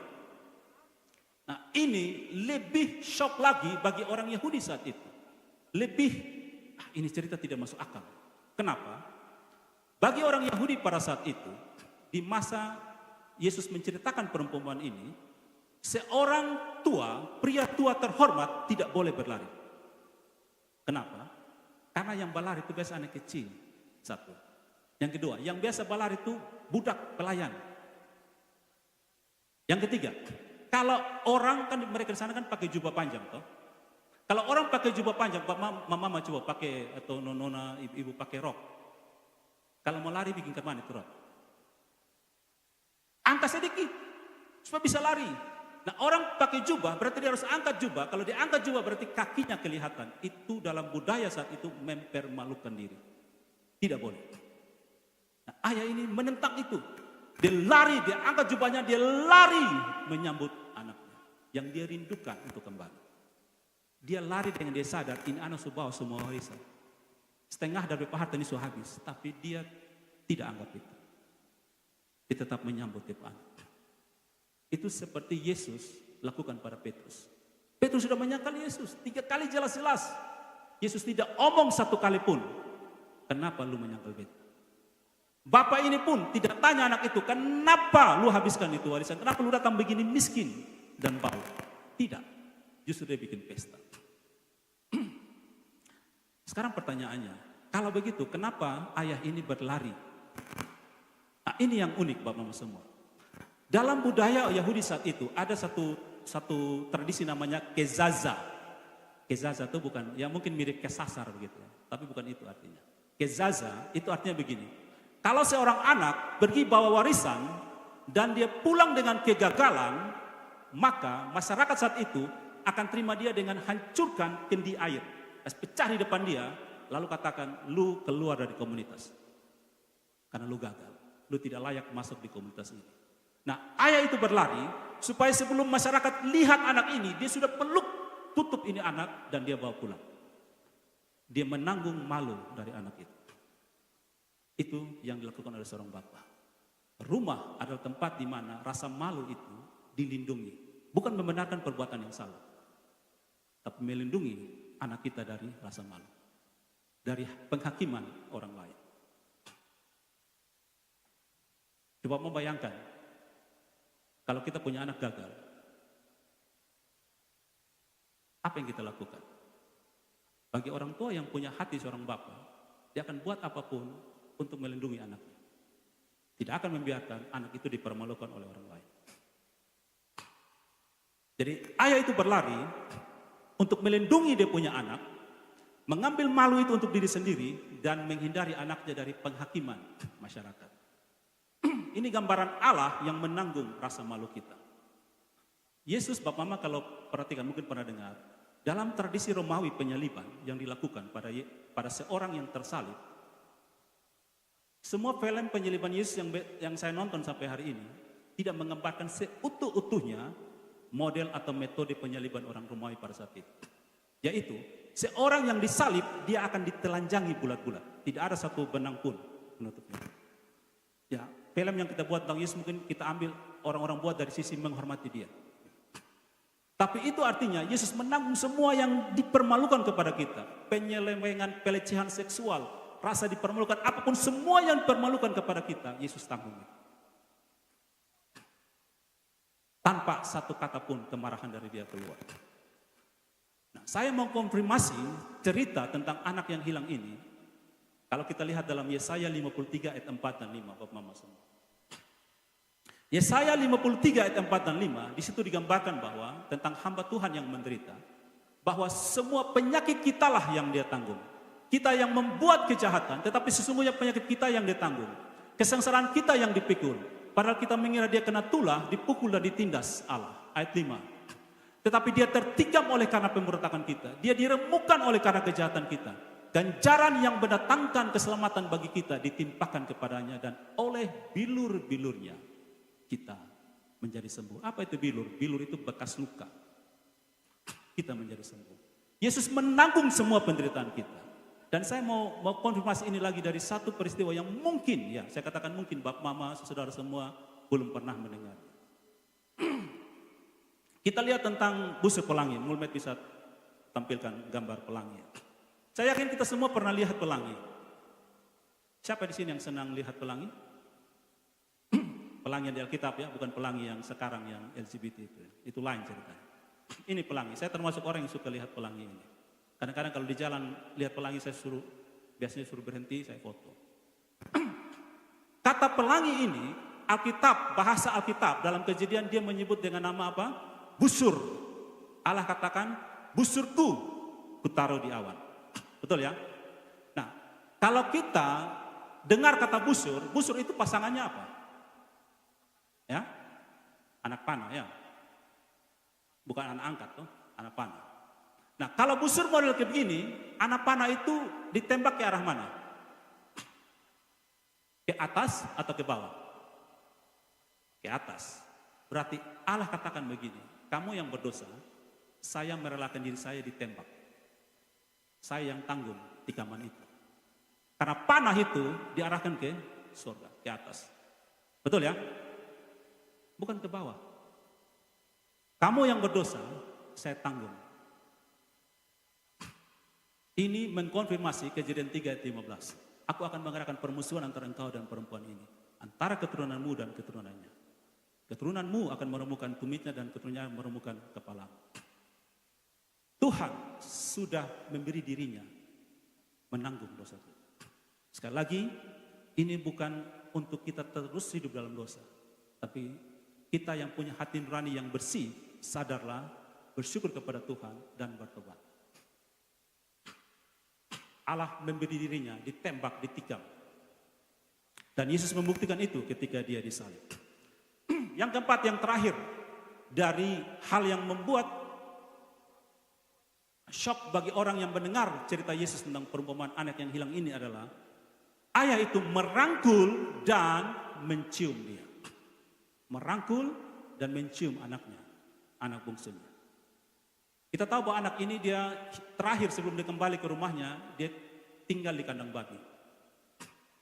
Nah ini lebih shock lagi bagi orang Yahudi saat itu. Ini cerita tidak masuk akal. Kenapa? Bagi orang Yahudi pada saat itu, di masa Yesus menceritakan perumpamaan ini, seorang pria tua terhormat tidak boleh berlari. Kenapa? Karena yang berlari itu biasa anak kecil, satu. Yang kedua, yang biasa berlari itu budak pelayan. Yang ketiga, kalau orang kan mereka di sana kan pakai jubah panjang toh. Kalau orang pakai jubah panjang, mama coba pakai atau nona ibu pakai rok. Kalau mau lari bikin kemana itu rok? Angkat sedikit supaya bisa lari. Nah, orang pakai jubah berarti dia harus angkat jubah. Kalau dia angkat jubah berarti kakinya kelihatan. Itu dalam budaya saat itu mempermalukan diri. Tidak boleh. Nah, ayah ini menentang itu. Dia lari, dia angkat jubahnya, dia lari menyambut anaknya yang dia rindukan untuk kembali. Dia lari dengan dia sadar, ini anak sudah bawa semua warisan. Setengah dari harta ini sudah habis, tapi dia tidak anggap itu. Dia tetap menyambut dia anak. Itu seperti Yesus lakukan pada Petrus. Petrus sudah menyangkal Yesus 3 kali jelas-jelas. Yesus tidak omong 1 kali pun. Kenapa lu menyangkal Petrus? Bapak ini pun tidak tanya anak itu, kenapa lu habiskan itu warisan? Kenapa lu datang begini miskin dan bau? Tidak. Justru dia bikin pesta. Sekarang pertanyaannya, kalau begitu kenapa ayah ini berlari? Nah, ini yang unik Bapak Mama semua. Dalam budaya Yahudi saat itu ada satu tradisi namanya kezaza. Kezaza itu bukan, ya mungkin mirip kesasar begitu, tapi bukan itu artinya. Kezaza itu artinya begini. Kalau seorang anak pergi bawa warisan dan dia pulang dengan kegagalan, maka masyarakat saat itu akan terima dia dengan hancurkan kendi air, pecah di depan dia, lalu katakan lu keluar dari komunitas karena lu gagal, lu tidak layak masuk di komunitas ini. Nah, ayah itu berlari supaya sebelum masyarakat lihat anak ini, dia sudah peluk, tutup ini anak dan dia bawa pulang. Dia menanggung malu dari anak itu. Itu yang dilakukan oleh seorang bapak. Rumah adalah tempat di mana rasa malu itu dilindungi. Bukan membenarkan perbuatan yang salah, tapi melindungi anak kita dari rasa malu, dari penghakiman orang lain. Coba membayangkan kalau kita punya anak gagal, apa yang kita lakukan? Bagi orang tua yang punya hati seorang bapak, dia akan buat apapun untuk melindungi anaknya. Tidak akan membiarkan anak itu dipermalukan oleh orang lain. Jadi ayah itu berlari untuk melindungi dia punya anak, mengambil malu itu untuk diri sendiri dan menghindari anaknya dari penghakiman masyarakat. Ini gambaran Allah yang menanggung rasa malu kita. Yesus, Bapak Mama kalau perhatikan mungkin pernah dengar, dalam tradisi Romawi penyaliban yang dilakukan pada seorang yang tersalib, semua film penyaliban Yesus yang saya nonton sampai hari ini tidak menggambarkan seutuh-utuhnya model atau metode penyaliban orang Romawi pada saat itu. Yaitu, seorang yang disalib, dia akan ditelanjangi bulat-bulat. Tidak ada satu benang pun penutupnya. Ya, film yang kita buat tentang Yesus mungkin kita ambil orang-orang buat dari sisi menghormati dia. Tapi itu artinya Yesus menanggung semua yang dipermalukan kepada kita. Penyelewengan, pelecehan seksual, rasa dipermalukan, apapun semua yang dipermalukan kepada kita, Yesus tanggung. Tanpa satu kata pun kemarahan dari dia keluar. Nah, saya mau konfirmasi cerita tentang anak yang hilang ini. Kalau kita lihat dalam Yesaya 53 ayat 4 dan 5, Bapak Mama semua. Yesaya 53 ayat 4 dan 5, di situ digambarkan bahwa tentang hamba Tuhan yang menderita, bahwa semua penyakit kitalah yang dia tanggung. Kita yang membuat kejahatan, tetapi sesungguhnya penyakit kita yang dia tanggung. Kesengsaraan kita yang dipikul. Padahal kita mengira dia kena tulah, dipukul dan ditindas Allah. Ayat 5. Tetapi dia tertikam oleh karena pemberontakan kita. Dia diremukkan oleh karena kejahatan kita. Ganjaran yang mendatangkan keselamatan bagi kita ditimpakan kepadanya, dan oleh bilur-bilurnya kita menjadi sembuh. Apa itu bilur? Bilur itu bekas luka. Kita menjadi sembuh. Yesus menanggung semua penderitaan kita. Dan saya mau konfirmasi ini lagi dari satu peristiwa yang mungkin, ya saya katakan mungkin Bapak Mama, saudara semua belum pernah mendengar. Kita lihat tentang busur pelangi. Mulmet bisa tampilkan gambar pelangi. Saya yakin kita semua pernah lihat pelangi. Siapa di sini yang senang lihat pelangi? Pelangi yang di Alkitab ya, bukan pelangi yang sekarang yang LGBT itu. Itu lain ceritanya. Ini pelangi. Saya termasuk orang yang suka lihat pelangi ini. Kadang-kadang kalau di jalan lihat pelangi biasanya suruh berhenti, saya foto. Kata pelangi ini, Alkitab, bahasa Alkitab dalam Kejadian dia menyebut dengan nama apa? Busur. Allah katakan, busurku kutaruh di awan. Betul ya? Nah, kalau kita dengar kata busur, busur itu pasangannya apa? Ya? Anak panah ya. bukan anak angkat toh, anak panah. Nah, kalau busur model kayak begini, anak panah itu ditembak ke arah mana? Ke atas atau ke bawah? Ke atas. Berarti Allah katakan begini, kamu yang berdosa, saya merelakan diri saya ditembak. Saya yang tanggung tikaman itu. Karena panah itu diarahkan ke surga, ke atas. Betul ya? Bukan ke bawah. Kamu yang berdosa, saya tanggung. Ini mengkonfirmasi Kejadian 3 ayat 15. Aku akan mengadakan permusuhan antara engkau dan perempuan ini, antara keturunanmu dan keturunannya. Keturunanmu akan meremukan tumitnya dan keturunannya meremukan kepalamu. Tuhan sudah memberi dirinya menanggung dosa itu. Sekali lagi, ini bukan untuk kita terus hidup dalam dosa, tapi kita yang punya hati nurani yang bersih, sadarlah, bersyukur kepada Tuhan dan bertobat. Allah memberi dirinya ditembak, ditikam. Dan Yesus membuktikan itu ketika dia disalib. Yang keempat, yang terakhir, dari hal yang membuat shock bagi orang yang mendengar cerita Yesus tentang perumpamaan anak yang hilang ini adalah ayah itu merangkul dan mencium dia. Merangkul dan mencium anaknya, anak bungsunya. Kita tahu bahwa anak ini dia terakhir sebelum dia kembali ke rumahnya, dia tinggal di kandang babi.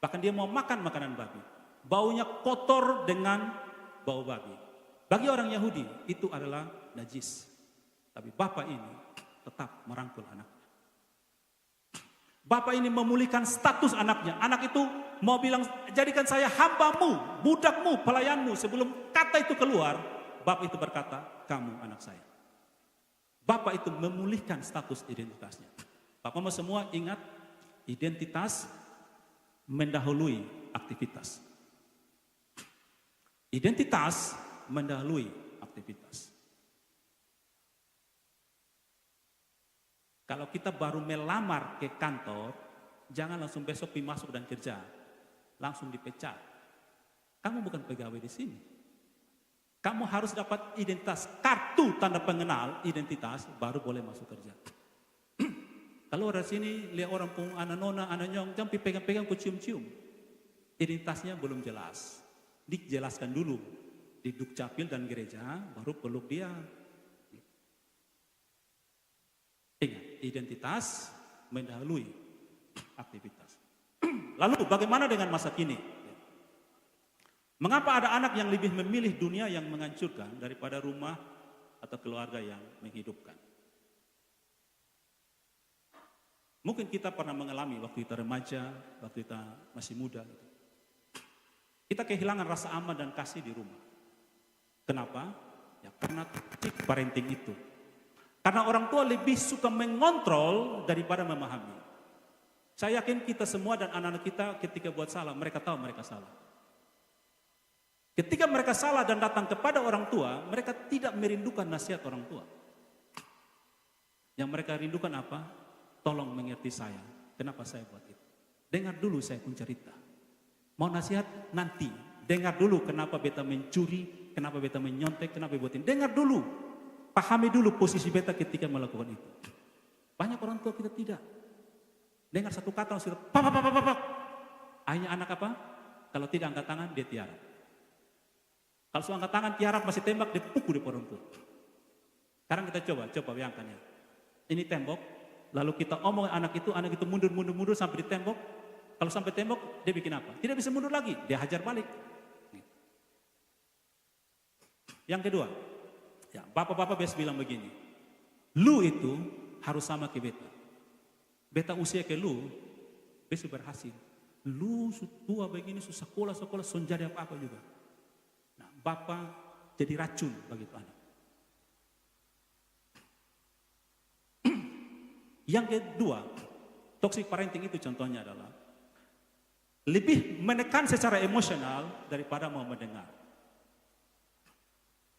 Bahkan dia mau makan makanan babi. Baunya kotor dengan bau babi. Bagi orang Yahudi itu adalah najis. Tapi bapak ini tetap merangkul anaknya. Bapak ini memulihkan status anaknya. Anak itu mau bilang, jadikan saya hambamu, budakmu, pelayanmu. Sebelum kata itu keluar, bapak itu berkata, kamu anak saya. Bapak itu memulihkan status identitasnya. Bapak mau semua ingat, identitas mendahului aktivitas. Identitas mendahului aktivitas. Kalau kita baru melamar ke kantor, jangan langsung besok masuk dan kerja. Langsung dipecat. Kamu bukan pegawai di sini. Kamu harus dapat identitas, kartu tanda pengenal identitas, baru boleh masuk kerja. Kalau orang sini lihat orang pun anak nona, anak nyong, jangan pegang-pegang, ku cium-cium. Identitasnya belum jelas. Dijelaskan dulu di Dukcapil dan gereja, baru peluk dia. Ingat, identitas mendahului aktivitas. Lalu bagaimana dengan masa kini? Mengapa ada anak yang lebih memilih dunia yang menghancurkan daripada rumah atau keluarga yang menghidupkan? Mungkin kita pernah mengalami waktu kita remaja, waktu kita masih muda. Kita kehilangan rasa aman dan kasih di rumah. Kenapa? Ya karena toxic parenting itu. Karena orang tua lebih suka mengontrol daripada memahami. Saya yakin kita semua dan anak-anak kita ketika buat salah, mereka tahu mereka salah. Ketika mereka salah dan datang kepada orang tua, mereka tidak merindukan nasihat orang tua. Yang mereka rindukan apa? Tolong mengerti saya. Kenapa saya buat itu? Dengar dulu saya pun cerita. Mau nasihat nanti. Dengar dulu kenapa beta mencuri, kenapa beta menyontek, kenapa buatin. Dengar dulu. Pahami dulu posisi beta ketika melakukan itu. Banyak orang tua kita tidak. Dengar satu kata sudah pak. Akhirnya anak apa? Kalau tidak angkat tangan, dia tiarap. Kalau sudah angkat tangan, tiarap masih tembak, dia pukul di orang tua. Sekarang kita coba bayangkan ya. Ini tembok, lalu kita omong anak itu mundur sampai di tembok. Kalau sampai tembok, dia bikin apa? Tidak bisa mundur lagi, dia hajar balik. Yang kedua, ya bapak-bapak biasa bilang begini, lu itu harus sama ke beta. Beta usia ke lu, beta berhasil. Lu tua begini, susah sekolah, sonjadi apa-apa juga. Nah, bapak jadi racun bagi anak. Yang kedua, toxic parenting itu contohnya adalah lebih menekan secara emosional daripada mau mendengar.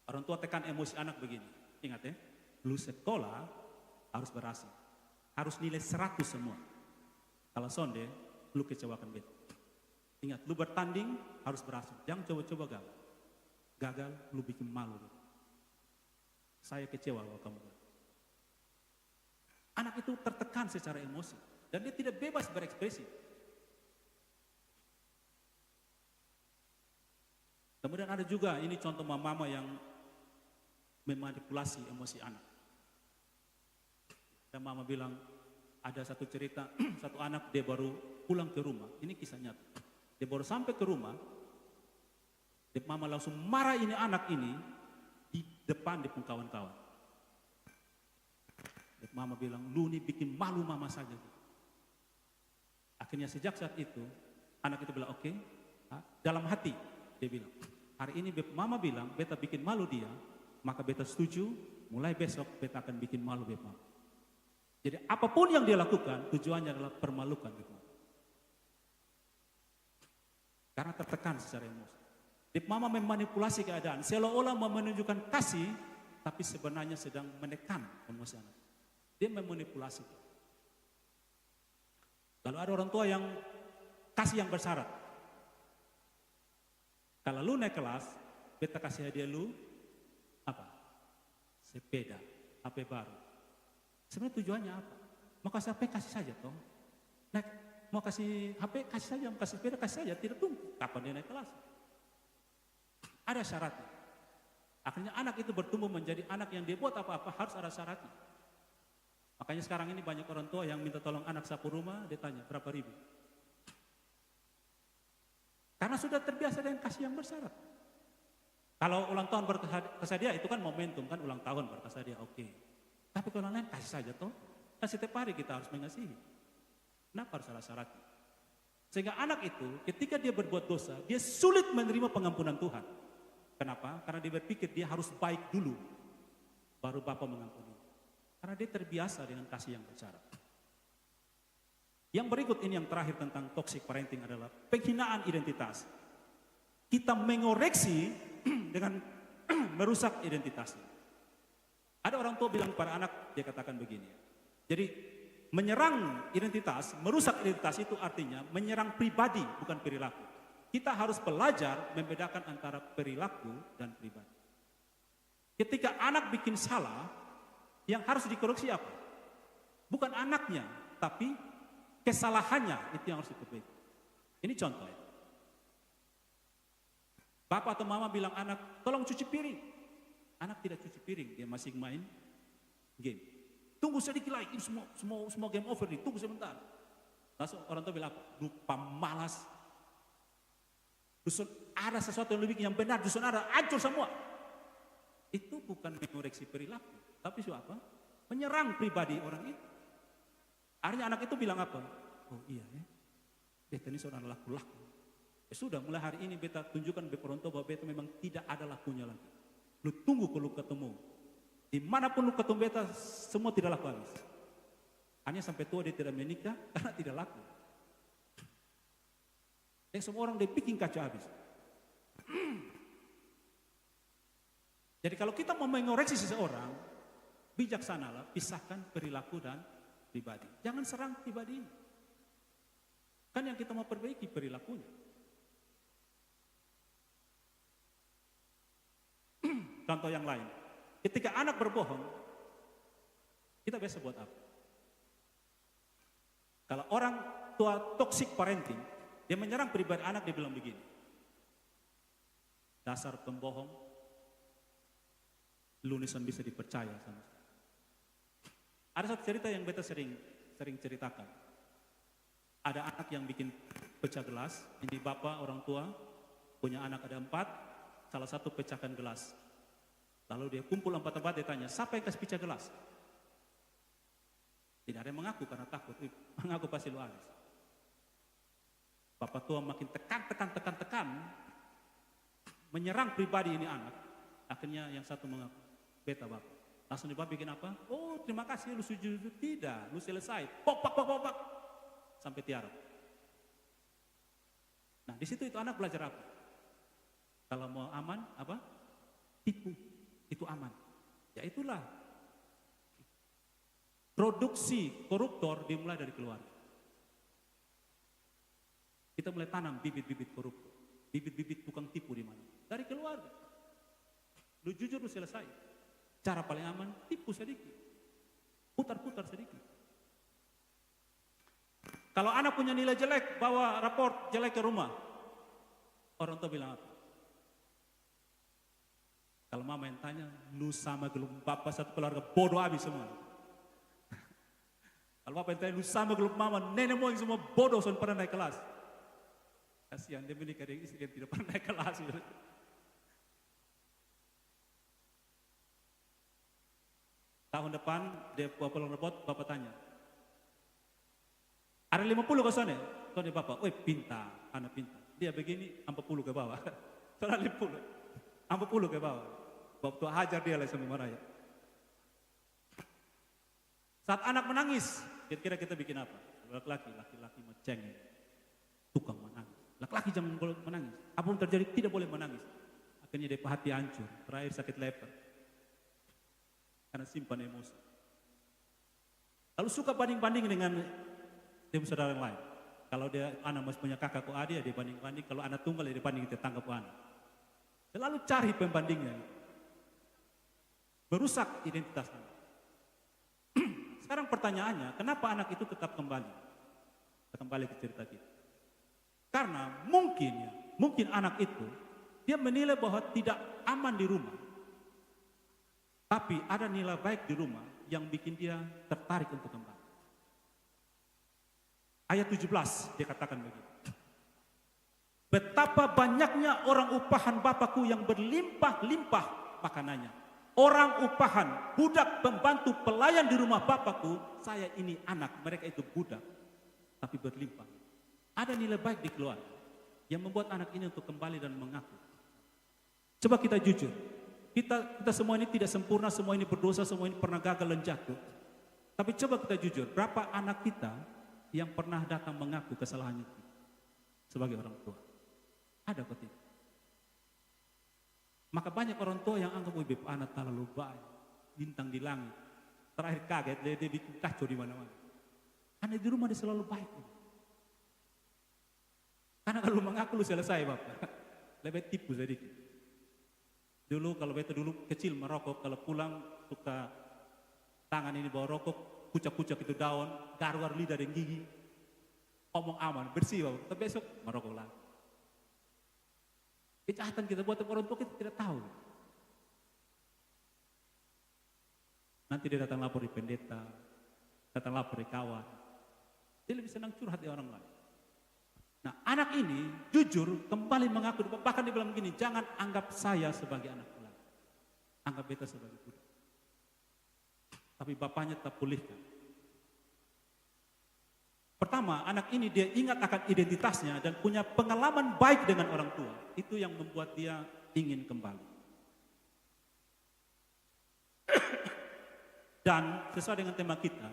Orang tua tekan emosi anak begini. Ingat ya, lu sekolah harus berhasil. Harus nilai 100 semua. Kalau sonde, lu kecewakan beta. Ingat, lu bertanding harus berhasil. Jangan coba-coba gagal. Gagal, lu bikin malu. Saya kecewa kalau kamu. Anak itu tertekan secara emosi dan dia tidak bebas berekspresi. Kemudian ada juga ini contoh mama yang memanipulasi emosi anak. Dan mama bilang ada satu cerita, satu anak dia baru pulang ke rumah. Ini kisah nyata. Dia baru sampai ke rumah, mama langsung marah ini anak ini di depan kawan-kawan. Mama bilang, lu ini bikin malu mama saja. Akhirnya sejak saat itu, anak itu bilang, oke. Dalam hati, dia bilang, hari ini mama bilang, beta bikin malu dia, maka beta setuju, mulai besok beta akan bikin malu beta mama. Jadi apapun yang dia lakukan, tujuannya adalah permalukan beta mama. Karena tertekan secara emosi. Beta mama memanipulasi keadaan, seolah-olah menunjukkan kasih, tapi sebenarnya sedang menekan emosi anak. Dia memanipulasi. Lalu ada orang tua yang kasih yang bersyarat. Kalau lu naik kelas, beta kasih hadiah lu apa? Sepeda, HP baru. Sebenarnya tujuannya apa? Mau kasih HP kasih saja toh. Naik, mau kasih HP kasih saja, mau kasih sepeda kasih saja, tidak tunggu kapan dia naik kelas. Ada syaratnya. Akhirnya anak itu bertumbuh menjadi anak yang dia buat apa-apa harus ada syaratnya. Makanya sekarang ini banyak orang tua yang minta tolong anak sapu rumah, dia tanya berapa ribu. Karena sudah terbiasa dengan kasih yang bersyarat. Kalau ulang tahun berkasih dia itu kan momentum, kan ulang tahun berkasih dia, oke. Tapi kalau lain kasih saja toh. Kan setiap hari kita harus mengasihi. Kenapa harus ada syaratnya? Sehingga anak itu ketika dia berbuat dosa, dia sulit menerima pengampunan Tuhan. Kenapa? Karena dia berpikir dia harus baik dulu, baru Bapa mengampuni. Karena dia terbiasa dengan kasih yang bersyarat. Yang berikut ini yang terakhir tentang toxic parenting adalah penghinaan identitas. Kita mengoreksi dengan merusak identitasnya. Ada orang tua bilang kepada anak, dia katakan begini. Jadi menyerang identitas, merusak identitas itu artinya menyerang pribadi bukan perilaku. Kita harus belajar membedakan antara perilaku dan pribadi. Ketika anak bikin salah, yang harus dikoreksi apa? Bukan anaknya, tapi kesalahannya itu yang harus diperbaiki. Ini contoh ya. Bapak atau mama bilang anak, tolong cuci piring. Anak tidak cuci piring, dia masih main game. Tunggu sedikit lagi, ini semua game over nih, tunggu sebentar. Langsung orang tua bilang apa? Lupa malas. Dusun ada sesuatu yang lebih yang benar, dusun ada, hancur semua. Itu bukan mengoreksi perilaku. Tapi apa? Menyerang pribadi orang itu. Akhirnya anak itu bilang apa? Oh iya ya, beta ini seorang laku-laku. Ya sudah, mulai hari ini beta tunjukkan ke orang tua bahwa beta memang tidak ada lakunya lagi. Lu tunggu kalau lu ketemu. Dimanapun lu ketemu beta, semua tidak laku habis. Hanya sampai tua dia tidak menikah karena tidak laku. Dan semua orang dia bikin kacau habis. Jadi kalau kita mau mengoreksi seseorang, bijaksanalah pisahkan perilaku dan pribadi. Jangan serang pribadi. Kan yang kita mau perbaiki perilakunya. Contoh yang lain. Ketika anak berbohong, kita biasa buat apa? Kalau orang tua toxic parenting, dia menyerang pribadi anak, dia bilang begini. Dasar pembohong, lu nisan bisa dipercaya sama. Ada satu cerita yang beta sering ceritakan. Ada anak yang bikin pecah gelas. Ini bapak orang tua punya anak ada 4, salah satu pecahkan gelas. Lalu dia kumpul 4 tempat, dia tanya, siapa yang kasih pecah gelas? Tidak ada yang mengaku karena takut. Mengaku pasti lu habis. Bapak tua makin tekan, menyerang pribadi ini anak. Akhirnya yang satu mengaku, beta bapak. Langsung dibapak bikin apa? Oh terima kasih lu sujud. Tidak, lu selesai. Popak. Sampai tiarap. Nah di situ itu anak belajar apa? Kalau mau aman apa? Tipu. Itu aman. Ya itulah. Produksi koruptor dimulai dari keluarga. Kita mulai tanam bibit-bibit koruptor. Bibit-bibit tukang tipu di mana? Dari keluarga. Lu jujur lu selesai. Cara paling aman, tipu sedikit. Putar-putar sedikit. Kalau anak punya nilai jelek, bawa raport jelek ke rumah. Orang tua bilang apa? Kalau mama yang tanya, lu sama gelum papa satu keluarga bodoh habis semua. Kalau papa yang tanya, lu sama gelum mama, nenek moyang semua bodoh, soalnya pernah naik kelas. Kasihan dia menikah dengan istri yang tidak pernah naik kelas. Tahun depan dia pulang report, bapak tanya, ada 50 ke sana? Kau dia bapak, pintar, anak pintar. Dia begini, 40 ke bawah. Soalnya 50, 40 ke bawah. Waktu hajar dia lah sampai marah ya. Saat anak menangis, kira-kira kita bikin apa? Laki-laki mencengeng, tukang menangis. Laki-laki jangan boleh menangis. Apapun terjadi tidak boleh menangis. Akhirnya dia hati hancur, terakhir sakit leper. Karena simpan emosi. Lalu suka banding-banding dengan saudara yang lain. Kalau dia anak masih punya kakak atau adik, dia banding-banding. Kalau anak tunggal, dia banding tetangga atau anak. Selalu cari pembandingnya. Merusak identitas anak. Sekarang pertanyaannya, kenapa anak itu tetap kembali? Kembali ke cerita kita. Karena mungkin anak itu, dia menilai bahwa tidak aman di rumah. Tapi ada nilai baik di rumah yang bikin dia tertarik untuk kembali. Ayat 17 dia katakan begitu. Betapa banyaknya orang upahan Bapakku yang berlimpah-limpah makanannya. Orang upahan, budak, pembantu, pelayan di rumah Bapakku, saya ini anak, mereka itu budak, tapi berlimpah. Ada nilai baik di keluarga yang membuat anak ini untuk kembali dan mengaku. Coba kita jujur. Kita semua ini tidak sempurna, semua ini berdosa, semua ini pernah gagal dan jatuh. Tapi coba kita jujur, berapa anak kita yang pernah datang mengaku kesalahannya sebagai orang tua? Ada kok tidak? Maka banyak orang tua yang anggap beb anak terlalu baik, bintang di langit. Terakhir kaget, dia bikin kacau di mana-mana. Anak di rumah dia selalu baik. Karena kalau mengaku lu selesai bapak, lebih tipu sedikit. Dulu kalau beta dulu kecil merokok, kalau pulang suka tangan ini bawa rokok, kucak-kucak itu daun, garwar lidah dan gigi, omong aman, bersih bapak. Tapi besok merokok lagi. Kejahatan kita buat orang tua kita tidak tahu. Nanti dia datang lapor di pendeta, datang lapor di kawan. Dia lebih senang curhat di orang lain. Nah anak ini jujur kembali mengaku, bahkan dia bilang begini, jangan anggap saya sebagai anak pulang, anggap beta sebagai budak. Tapi bapaknya tak pulihkan. Pertama, anak ini dia ingat akan identitasnya dan punya pengalaman baik dengan orang tua. Itu yang membuat dia ingin kembali. Dan sesuai dengan tema kita,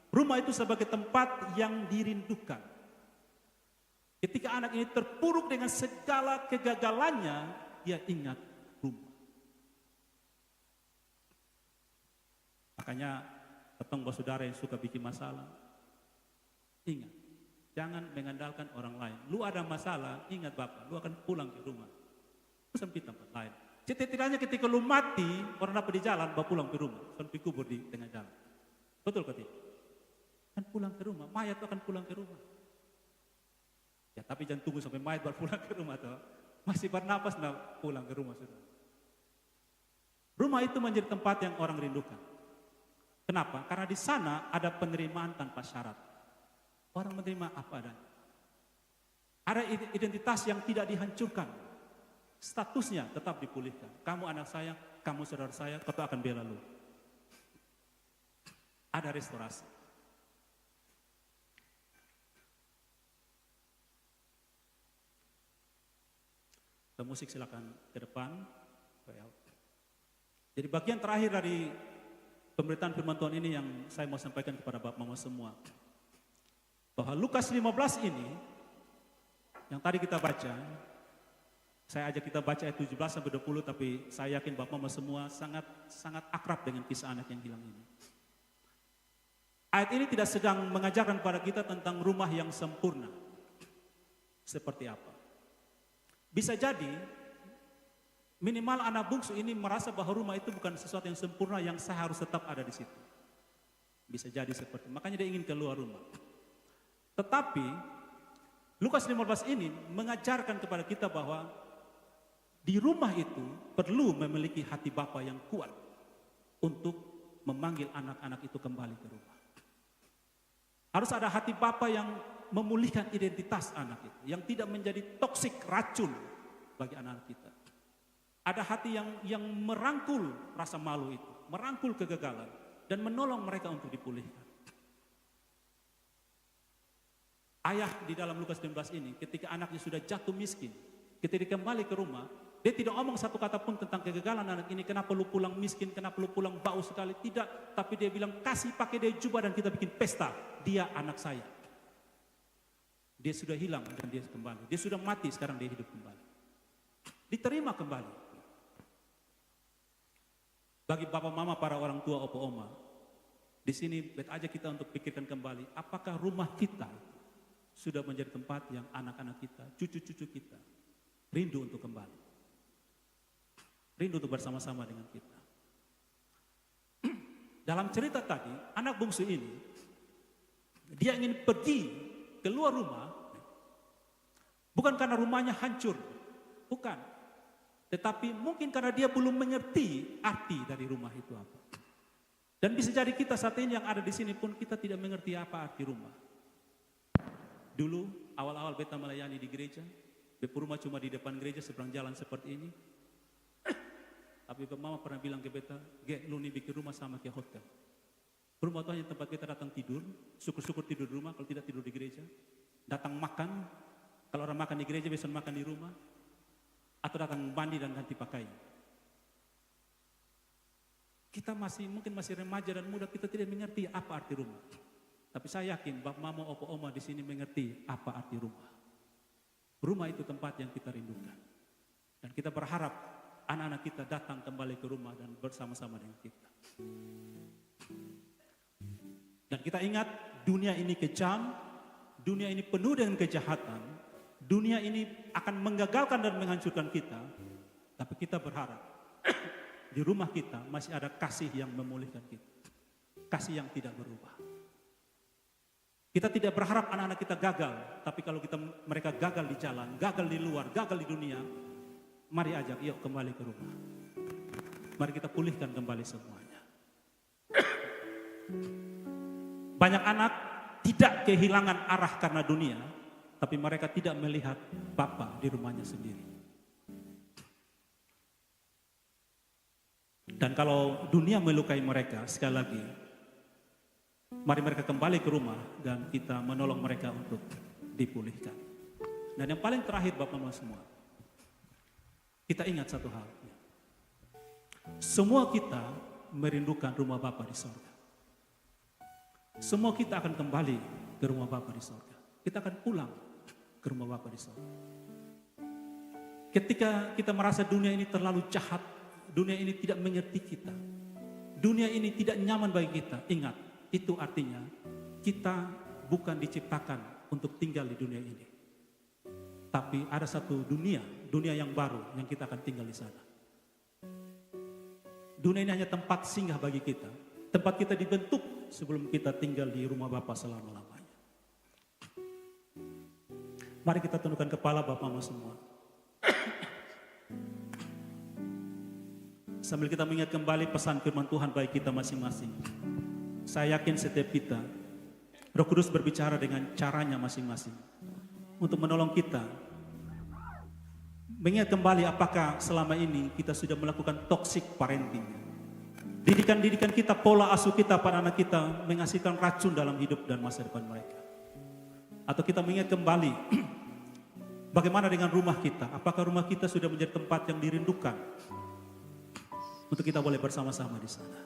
rumah itu sebagai tempat yang dirindukan. Ketika anak ini terpuruk dengan segala kegagalannya, dia ingat rumah. Makanya ketemu saudara yang suka bikin masalah, ingat, jangan mengandalkan orang lain. Lu ada masalah, ingat bapak, lu akan pulang ke rumah. Lu sempit tempat lain. Setidaknya ketika lu mati, orang dapat di jalan, bapak pulang ke rumah, sampai kubur di tengah jalan. Betul ketika? Kan pulang ke rumah, mayat akan pulang ke rumah. Ya tapi jangan tunggu sampai mayat baru pulang ke rumah toh. Masih bernapas nah pulang ke rumah sudah. Rumah itu menjadi tempat yang orang rindukan. Kenapa? Karena di sana ada penerimaan tanpa syarat. Orang menerima apa adanya. Ada identitas yang tidak dihancurkan. Statusnya tetap dipulihkan. Kamu anak saya, kamu saudara saya, kau akan bela lu. Ada restorasi. Musik silakan ke depan. Jadi bagian terakhir dari pemberitaan firman Tuhan ini yang saya mau sampaikan kepada Bapak Mama semua. Bahwa Lukas 15 ini, yang tadi kita baca, saya ajak kita baca ayat 17 sampai 20, tapi saya yakin Bapak Mama semua sangat akrab dengan kisah anak yang hilang ini. Ayat ini tidak sedang mengajarkan pada kita tentang rumah yang sempurna. Seperti apa? Bisa jadi Minimal anak bungsu ini merasa bahwa rumah itu bukan sesuatu yang sempurna yang saya harus tetap ada di situ. Bisa jadi seperti, makanya dia ingin keluar rumah. Tetapi Lukas 15 ini mengajarkan kepada kita bahwa di rumah itu perlu memiliki hati bapa yang kuat untuk memanggil anak-anak itu kembali ke rumah. Harus ada hati bapa yang memulihkan identitas anak itu, yang tidak menjadi toksik racun bagi anak kita. Ada hati yang merangkul rasa malu itu, merangkul kegagalan, dan menolong mereka untuk dipulihkan. Ayah di dalam Lukas 16 ini, ketika anaknya sudah jatuh miskin, ketika kembali ke rumah, dia tidak omong satu kata pun tentang kegagalan anak ini, kenapa lu pulang miskin, kenapa lu pulang bau sekali, tidak. Tapi dia bilang, kasih pakai dia jubah dan kita bikin pesta, dia anak saya. Dia sudah hilang dan dia kembali, dia sudah mati, sekarang dia hidup kembali. Diterima kembali. Bagi bapak mama, para orang tua, opo oma, di sini bet aja kita untuk pikirkan kembali, apakah rumah kita sudah menjadi tempat yang anak-anak kita, cucu-cucu kita rindu untuk kembali, rindu untuk bersama-sama dengan kita. Dalam cerita tadi, anak bungsu ini dia ingin pergi keluar rumah, bukan karena rumahnya hancur, bukan. Tetapi mungkin karena dia belum mengerti arti dari rumah itu apa. Dan bisa jadi kita saat ini yang ada di sini pun kita tidak mengerti apa arti rumah. Dulu awal-awal beta melayani di gereja, rumah cuma di depan gereja seberang jalan seperti ini. Tapi mama pernah bilang ke beta, "Ge, lu nih bikin rumah sama kayak hotel. Rumah itu hanya tempat kita datang tidur, syukur-syukur tidur di rumah, kalau tidak tidur di gereja. Datang makan, kalau orang makan di gereja biasa makan di rumah. Atau datang mandi dan ganti pakaian." Kita mungkin masih remaja dan muda, kita tidak mengerti apa arti rumah. Tapi saya yakin Bapak Mama, Opo Oma di sini mengerti apa arti rumah. Rumah itu tempat yang kita rindukan. Dan kita berharap anak-anak kita datang kembali ke rumah dan bersama-sama dengan kita. Dan kita ingat dunia ini kejam, dunia ini penuh dengan kejahatan. Dunia ini akan menggagalkan dan menghancurkan kita, tapi kita berharap di rumah kita masih ada kasih yang memulihkan kita, kasih yang tidak berubah. Kita tidak berharap anak-anak kita gagal, tapi kalau mereka gagal di jalan, gagal di luar, gagal di dunia, mari ajak, yuk kembali ke rumah. Mari kita pulihkan kembali semuanya. Banyak anak tidak kehilangan arah karena dunia, tapi mereka tidak melihat Bapa di rumahnya sendiri. Dan kalau dunia melukai mereka, sekali lagi, mari mereka kembali ke rumah dan kita menolong mereka untuk dipulihkan. Dan yang paling terakhir Bapak Mama semua, kita ingat satu hal. Semua kita merindukan rumah Bapa di sorga. Semua kita akan kembali ke rumah Bapa di sorga. Kita akan pulang ke rumah Bapa di sorga. Ketika kita merasa dunia ini terlalu jahat, dunia ini tidak mengerti kita, dunia ini tidak nyaman bagi kita, ingat, itu artinya kita bukan diciptakan untuk tinggal di dunia ini. Tapi ada satu dunia yang baru yang kita akan tinggal di sana. Dunia ini hanya tempat singgah bagi kita, tempat kita dibentuk sebelum kita tinggal di rumah Bapa selama-lamanya. Mari kita tundukkan kepala Bapak Mama semua. Sambil kita mengingat kembali pesan firman Tuhan bagi kita masing-masing. Saya yakin setiap kita, Roh Kudus berbicara dengan caranya masing-masing. Untuk menolong kita mengingat kembali apakah selama ini kita sudah melakukan toxic parenting. Didikan-didikan kita, pola asuh kita pada anak kita menghasilkan racun dalam hidup dan masa depan mereka. Atau kita mengingat kembali bagaimana dengan rumah kita? Apakah rumah kita sudah menjadi tempat yang dirindukan untuk kita boleh bersama-sama di sana?